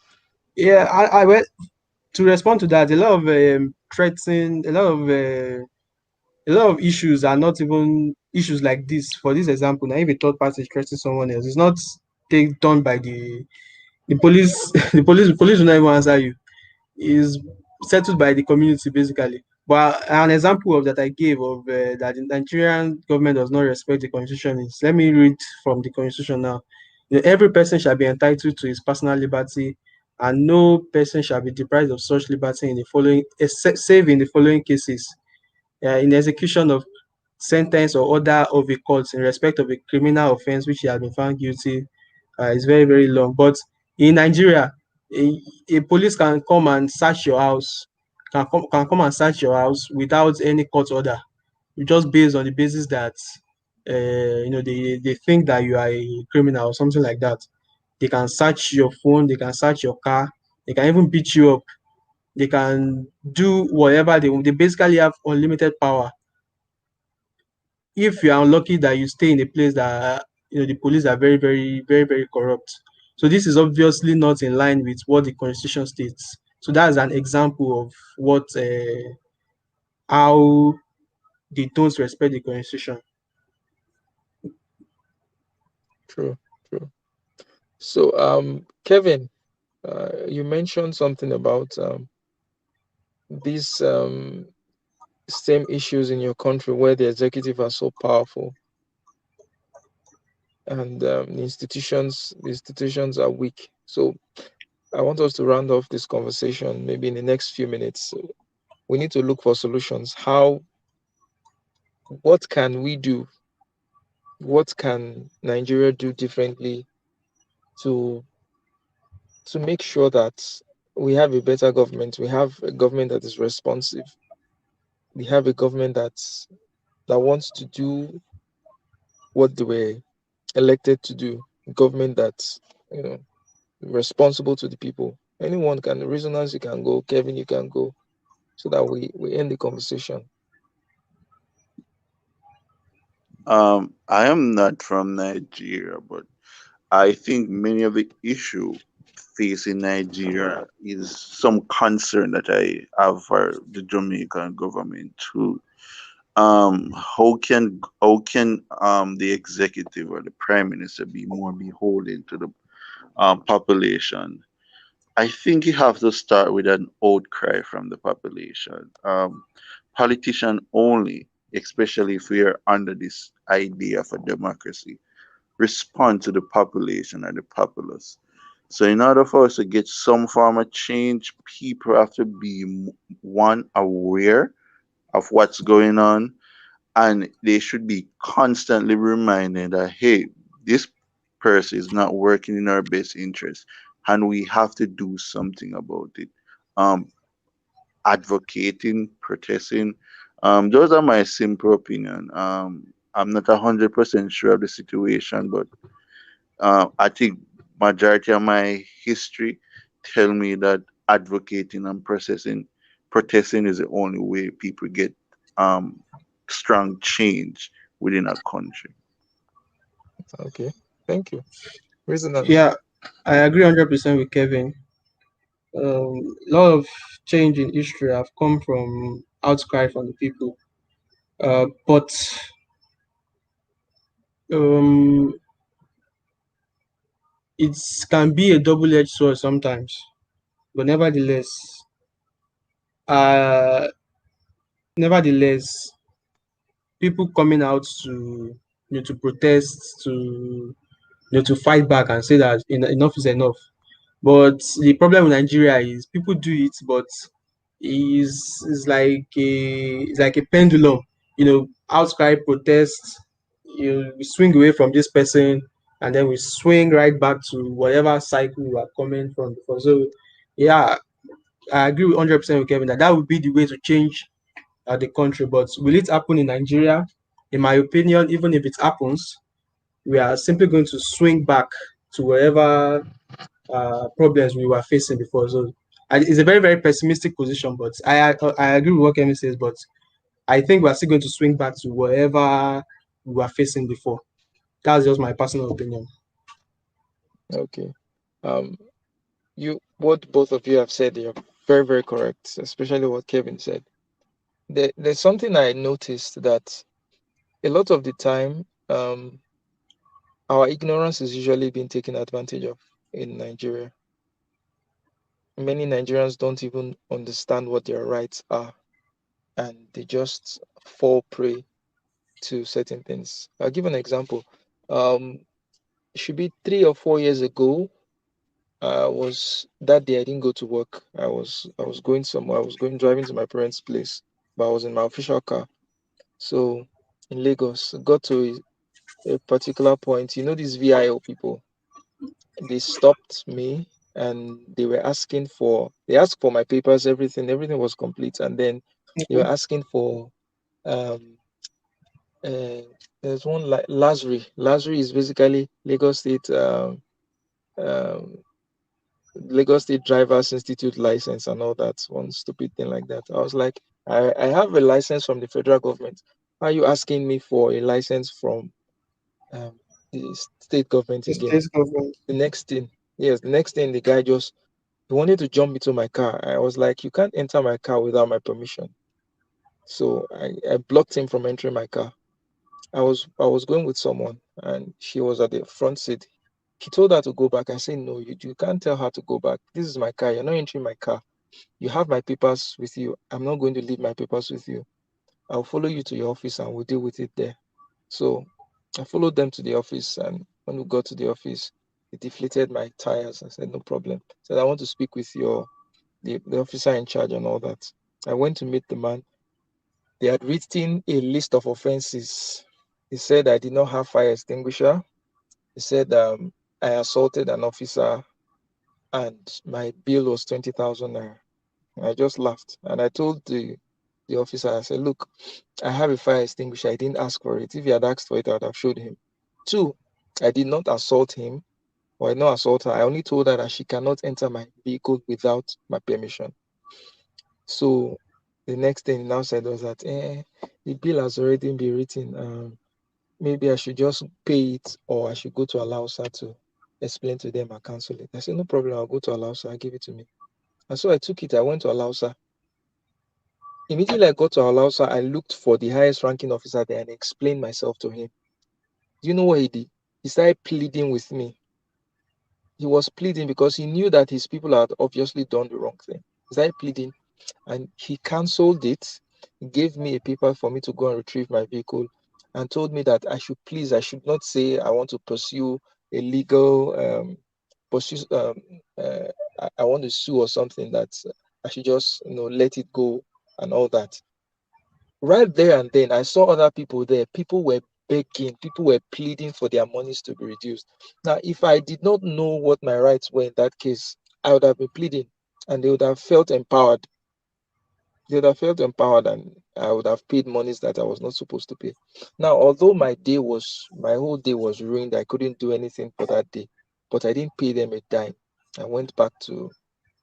Yeah, well, to respond to that, a lot of threatening, a lot of issues are not even issues like this. For this example, now if a third party is threatening someone else, it's not done by the police. The police will not even answer you. Is settled by the community basically. But an example of that I gave of that the Nigerian government does not respect the constitution is, let me read from the constitution now. You know, every person shall be entitled to his personal liberty, and no person shall be deprived of such liberty in the following, except save in the following cases: in execution of sentence or order of a court in respect of a criminal offence which he has been found guilty. It's very, very long. But in Nigeria, a police can come and search your house, can come and search your house without any court order, just based on the basis that they think that you are a criminal or something like that. They can search your phone, they can search your car, they can even beat you up, they can do whatever they want. They basically have unlimited power if you are unlucky that you stay in a place that the police are very, very, very, very corrupt. So this is obviously not in line with what the constitution states. So that's an example of what how they don't respect the constitution. true? True. So Kevin, you mentioned something about these same issues in your country where the executive are so powerful and the institutions are weak. So I want us to round off this conversation maybe in the next few minutes. So we need to look for solutions. What can we do? What can Nigeria do differently to make sure that we have a better government? We have a government that is responsive. We have a government that wants to do what they were elected to do. Government that's responsible to the people. Anyone can, Resonance, you can go, Kevin, you can go, so that we end the conversation. I am not from Nigeria, but I think many of the issue facing Nigeria is some concern that I have for the Jamaican government too. How can the executive or the prime minister be more beholden to the population? I think you have to start with an outcry from the population. Politician only, especially if we are under this idea of a democracy, respond to the population and the populace. So, in order for us to get some form of change, people have to be one aware of what's going on, and they should be constantly reminded that hey, this person is not working in our best interest, and we have to do something about it. Um, Advocating, protesting. Those are my simple opinion. I'm not 100% sure of the situation, but I think majority of my history tell me that advocating and protesting is the only way people get um, strong change within a country. Okay, thank you. Reasonable. Yeah, I agree 100% with Kevin. A lot of change in history have come from outcry from the people. But um, it can be a double-edged sword sometimes. But uh, nevertheless, people coming out to to protest, to fight back and say that enough is enough. But the problem with Nigeria is people do it, but is like a pendulum. Outcry, protest. We swing away from this person, and then we swing right back to whatever cycle we are coming from before. So, yeah, I agree with 100% with Kevin that would be the way to change the country. But will it happen in Nigeria? In my opinion, even if it happens, we are simply going to swing back to wherever problems we were facing before. So it's a very, very pessimistic position, but I agree with what Kevin says, but I think we're still going to swing back to wherever we were facing before. That's just my personal opinion. Okay. Um, what both of you have said, you're very, very correct, especially what Kevin said. There's something I noticed that a lot of the time, our ignorance is usually being taken advantage of in Nigeria. Many Nigerians don't even understand what their rights are, and they just fall prey to certain things. I'll give an example. It should be 3 or 4 years ago. Was that day I didn't go to work. I was going somewhere. I was going driving to my parents' place, but I was in my official car. So in Lagos, got to a particular point. These VIO people, they stopped me and they asked for my papers, everything was complete, and then they were Okay. asking for um uh, there's one like Lazari. Lazari is basically um Lagos State Drivers Institute license and all that, one stupid thing like that. I was like, I have a license from the federal government. Why are you asking me for a license from um, the state government The again? state government. The next thing, yes, the next thing, the guy just he wanted to jump into my car. I was like, you can't enter my car without my permission. So I blocked him from entering my car. I was going with someone and she was at the front seat. He told her to go back. I said, no, you can't tell her to go back. This is my car. You're not entering my car. You have my papers with you. I'm not going to leave my papers with you. I'll follow you to your office and we'll deal with it there. So I followed them to the office, and when we got to the office, they deflated my tires. I said, no problem. I said, I want to speak with the officer in charge and all that. I went to meet the man. They had written a list of offenses. He said I did not have fire extinguisher. He said I assaulted an officer and my bill was 20,000 naira. I just laughed and I told the officer, I said, look, I have a fire extinguisher. I didn't ask for it. If he had asked for it, I would have showed him. Two, I did not assault him or I did not assault her. I only told her that she cannot enter my vehicle without my permission. So the next thing he now said was that the bill has already been written. Maybe I should just pay it or I should go to Alausa to explain to them and cancel it. I said, no problem. I'll go to Alausa. I'll give it to me. And so I took it. I went to Alausa. Immediately I got to Alausa, I looked for the highest ranking officer there and explained myself to him. Do you know what he did? He started pleading with me. He was pleading because he knew that his people had obviously done the wrong thing. He started pleading and he cancelled it. He gave me a paper for me to go and retrieve my vehicle and told me that I should not say I want to pursue a legal, pursue, I want to sue or something, that I should just, let it go and all that. Right there and then, I saw other people there. People were begging, people were pleading for their monies to be reduced. Now, if I did not know what my rights were in that case, I would have been pleading and they would have felt empowered. They would have felt empowered and I would have paid monies that I was not supposed to pay. Now, although my whole day was ruined, I couldn't do anything for that day, but I didn't pay them a dime. I went back to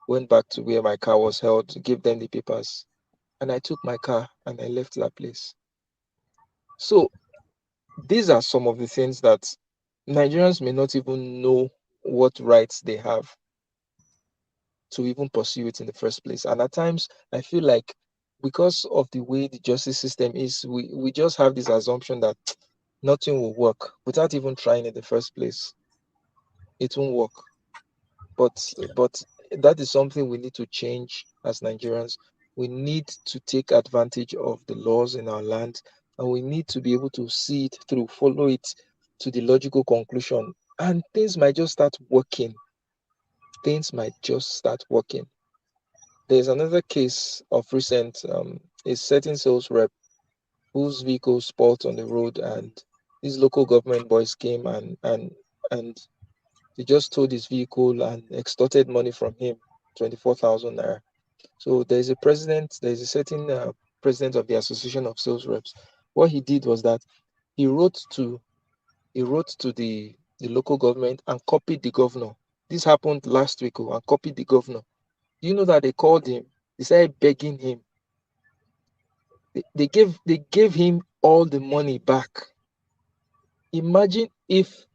where my car was held to give them the papers and I took my car and I left that place. So these are some of the things that Nigerians may not even know what rights they have to even pursue it in the first place. And at times, I feel like because of the way the justice system is, we just have this assumption that nothing will work without even trying in the first place. It won't work. But that is something we need to change as Nigerians. We need to take advantage of the laws in our land, and we need to be able to see it through, follow it to the logical conclusion, and things might just start working. Things might just start working. There's another case of recent, a certain sales rep whose vehicle spot on the road, and these local government boys came and they just towed his vehicle and extorted money from him, 24,000 naira. So there's a certain president of the Association of Sales Reps. What he did was that he wrote to the local government and copied the governor. This happened last week, and copied the governor. Do you know that they called him? They started begging him. They gave him all the money back. Imagine if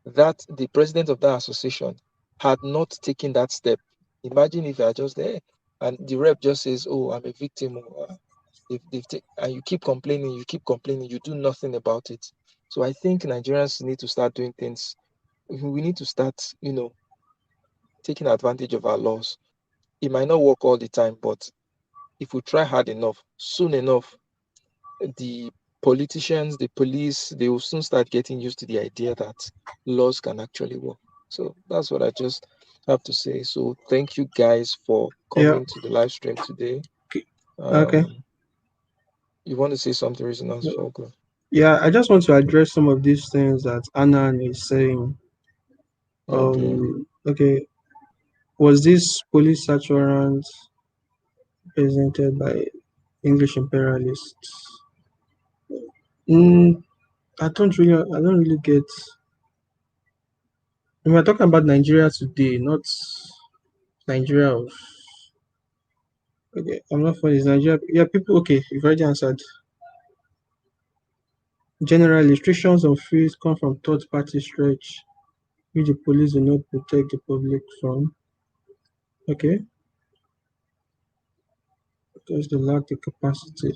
that the president of that association had not taken that step. Imagine if you are just there and the rep just says, "Oh, I'm a victim," or and you keep complaining, you do nothing about it. So I think Nigerians need to start doing things. We need to start, taking advantage of our laws. It might not work all the time, but if we try hard enough, soon enough, the politicians, the police, they will soon start getting used to the idea that laws can actually work. So that's what I just have to say. So thank you guys for Yeah. coming to the live stream today. Okay. You want to say something, reason as for go? Yeah, I just want to address some of these things that Anan is saying. Okay. Okay, was this police search warrant presented by English imperialists? Mm, I don't really get. We're talking about Nigeria today, not Nigeria of. Okay, I'm not for this Nigeria. Yeah, people. Okay, you've already answered. General restrictions on fees come from third-party stretch, which the police do not protect the public from. Okay, because they lack the capacity.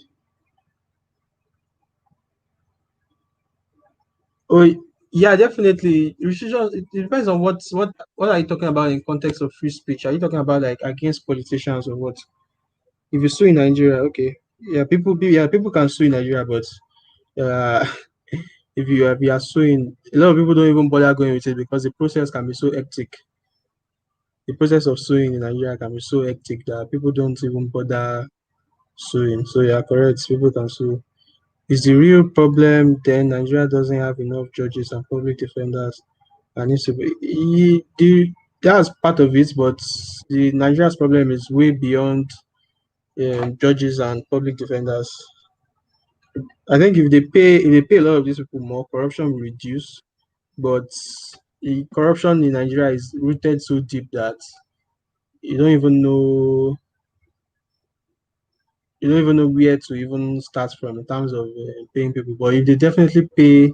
Oh, yeah, definitely. Restrictions. It depends on what are you talking about in context of free speech? Are you talking about like against politicians or what? If you sue in Nigeria, okay, yeah, people can sue in Nigeria, but uh, if you are suing, a lot of people don't even bother going with it because the process can be so hectic. The process of suing in Nigeria can be so hectic that people don't even bother suing. So yeah, correct. People can sue. Is the real problem then Nigeria doesn't have enough judges and public defenders? And needs to be that's part of it, but the Nigeria's problem is way beyond judges and public defenders. I think if they pay a lot of these people more, corruption will reduce. But the corruption in Nigeria is rooted so deep that you don't even know you don't even know where to even start from in terms of paying people. But if they definitely pay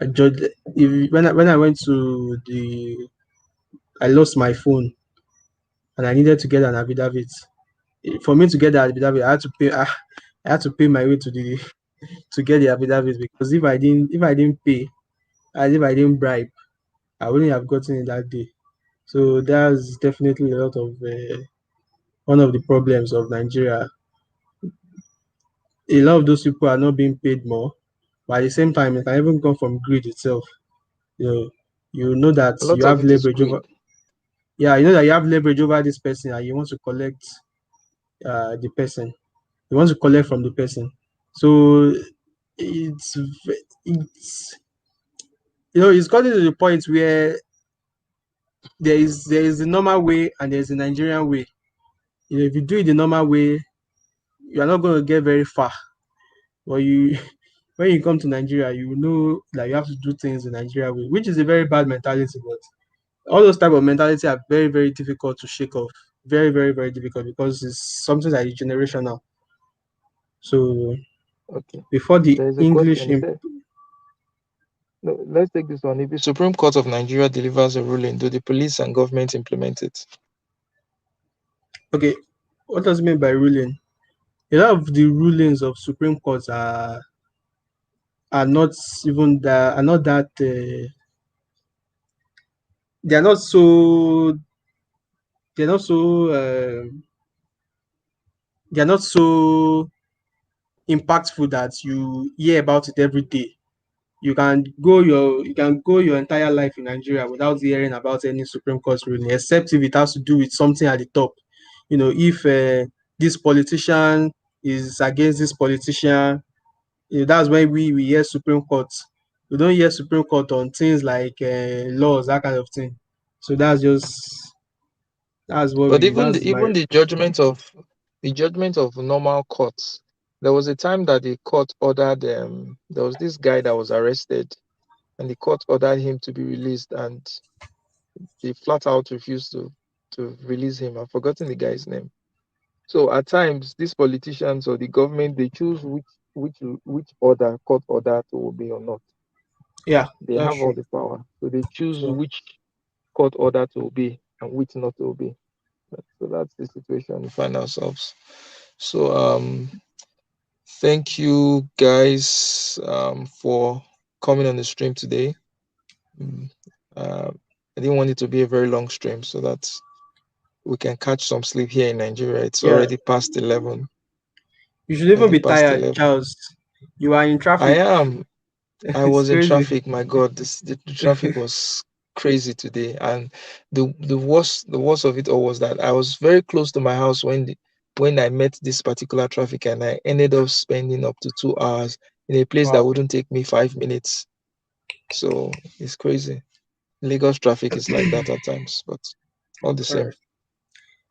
a judge, if when I went to I lost my phone and I needed to get an affidavit. For me to get the affidavit, I had to pay my way to the to get the affidavit because if I didn't pay, as if I didn't bribe, I wouldn't have gotten it that day. So that's definitely a lot of one of the problems of Nigeria. A lot of those people are not being paid more, but at the same time, it can even come from greed itself. You know, you know that A you lot of have it is leverage over. greed. Yeah, you know that you have leverage over this person, and you want to collect the person. You want to collect from the person. So it's it's it's gotten to the point where there is the normal way and there's the Nigerian way. If you do it the normal way, you are not going to get very far. But you when you come to Nigeria, you know that you have to do things the Nigeria way, which is a very bad mentality. But all those type of mentality are very, very difficult to shake off. Very, very, very difficult because it's something that is generational. So Okay. before the There is a English question. Is there? No, let's take this one. If the Supreme Court of Nigeria delivers a ruling, do the police and government implement it? Okay, what does it mean by ruling? A lot of the rulings of Supreme Courts are not even that are not that they are not so they're not so they're not so impactful that you hear about it every day. You can go your entire life in Nigeria without hearing about any Supreme Court ruling, except if it has to do with something at the top. You know, if this politician is against this politician, you know, that's when we hear Supreme Court. We don't hear Supreme Court on things like laws, that kind of thing. So that's what But we even that's my the judgment of normal courts, there was a time that the court ordered there was this guy that was arrested, and the court ordered him to be released, and they flat out refused to release him. I've forgotten the guy's name. So at times, these politicians or the government, they choose which court order to obey or not. yeah, They that's have all true. the power, so they choose So which court order to obey and which not to obey. So that's the situation we find ourselves. So thank you guys for coming on the stream today. Mm, I didn't want it to be a very long stream so that we can catch some sleep here in Nigeria. It's yeah, already past 11. you should even Already be past tired, 11. Charles. You are in I traffic. am. I It's was in crazy. traffic. My God, the traffic was crazy today. And the worst of it all was that I was very close to my house when I met this particular traffic, and I ended up spending up to 2 hours in a place that Wow. wouldn't take me 5 minutes. So it's crazy. Lagos traffic is like that at times, but all the All same. right.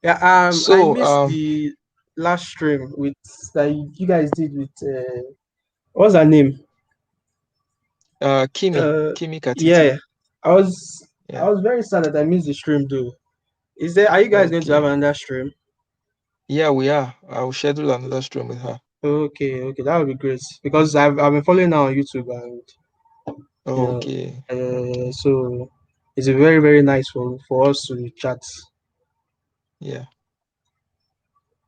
Yeah, I So missed the last stream with that you guys did with what's her name? Kimi Uh Kimi Katiti. yeah. I was Yeah. I was very sad that I missed the stream though. Are you guys going to have Okay. another stream? Yeah, we are. I will schedule another stream with her. Okay, that would be great because I've been following her on YouTube and you know Okay. so it's a very very nice for us to chat. Yeah.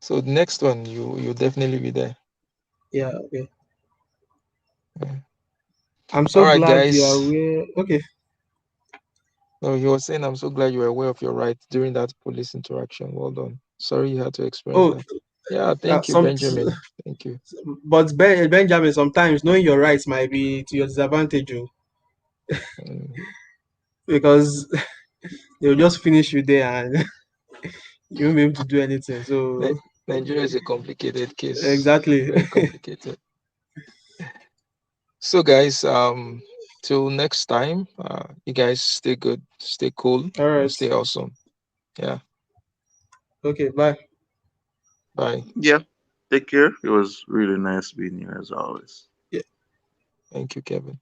So the next one, you'll definitely be there. Yeah, okay. Yeah. I'm All so right, glad you are guys. aware. Okay. No, you were saying I'm so glad you were aware of your rights during that police interaction. Well done. Sorry you had to experience Oh, that. Yeah, thank you, some Benjamin. Thank you. but Benjamin, sometimes knowing your rights might be to your disadvantage, oh, Mm. because they'll just finish you there and you won't be able to do anything. So Nigeria is a complicated case. exactly. Very complicated. So guys, till next time, you guys stay good, stay cool, All and right. stay awesome. Yeah. Okay. Bye. Bye. Yeah. Take care. It was really nice being here as always. Yeah. Thank you, Kevin.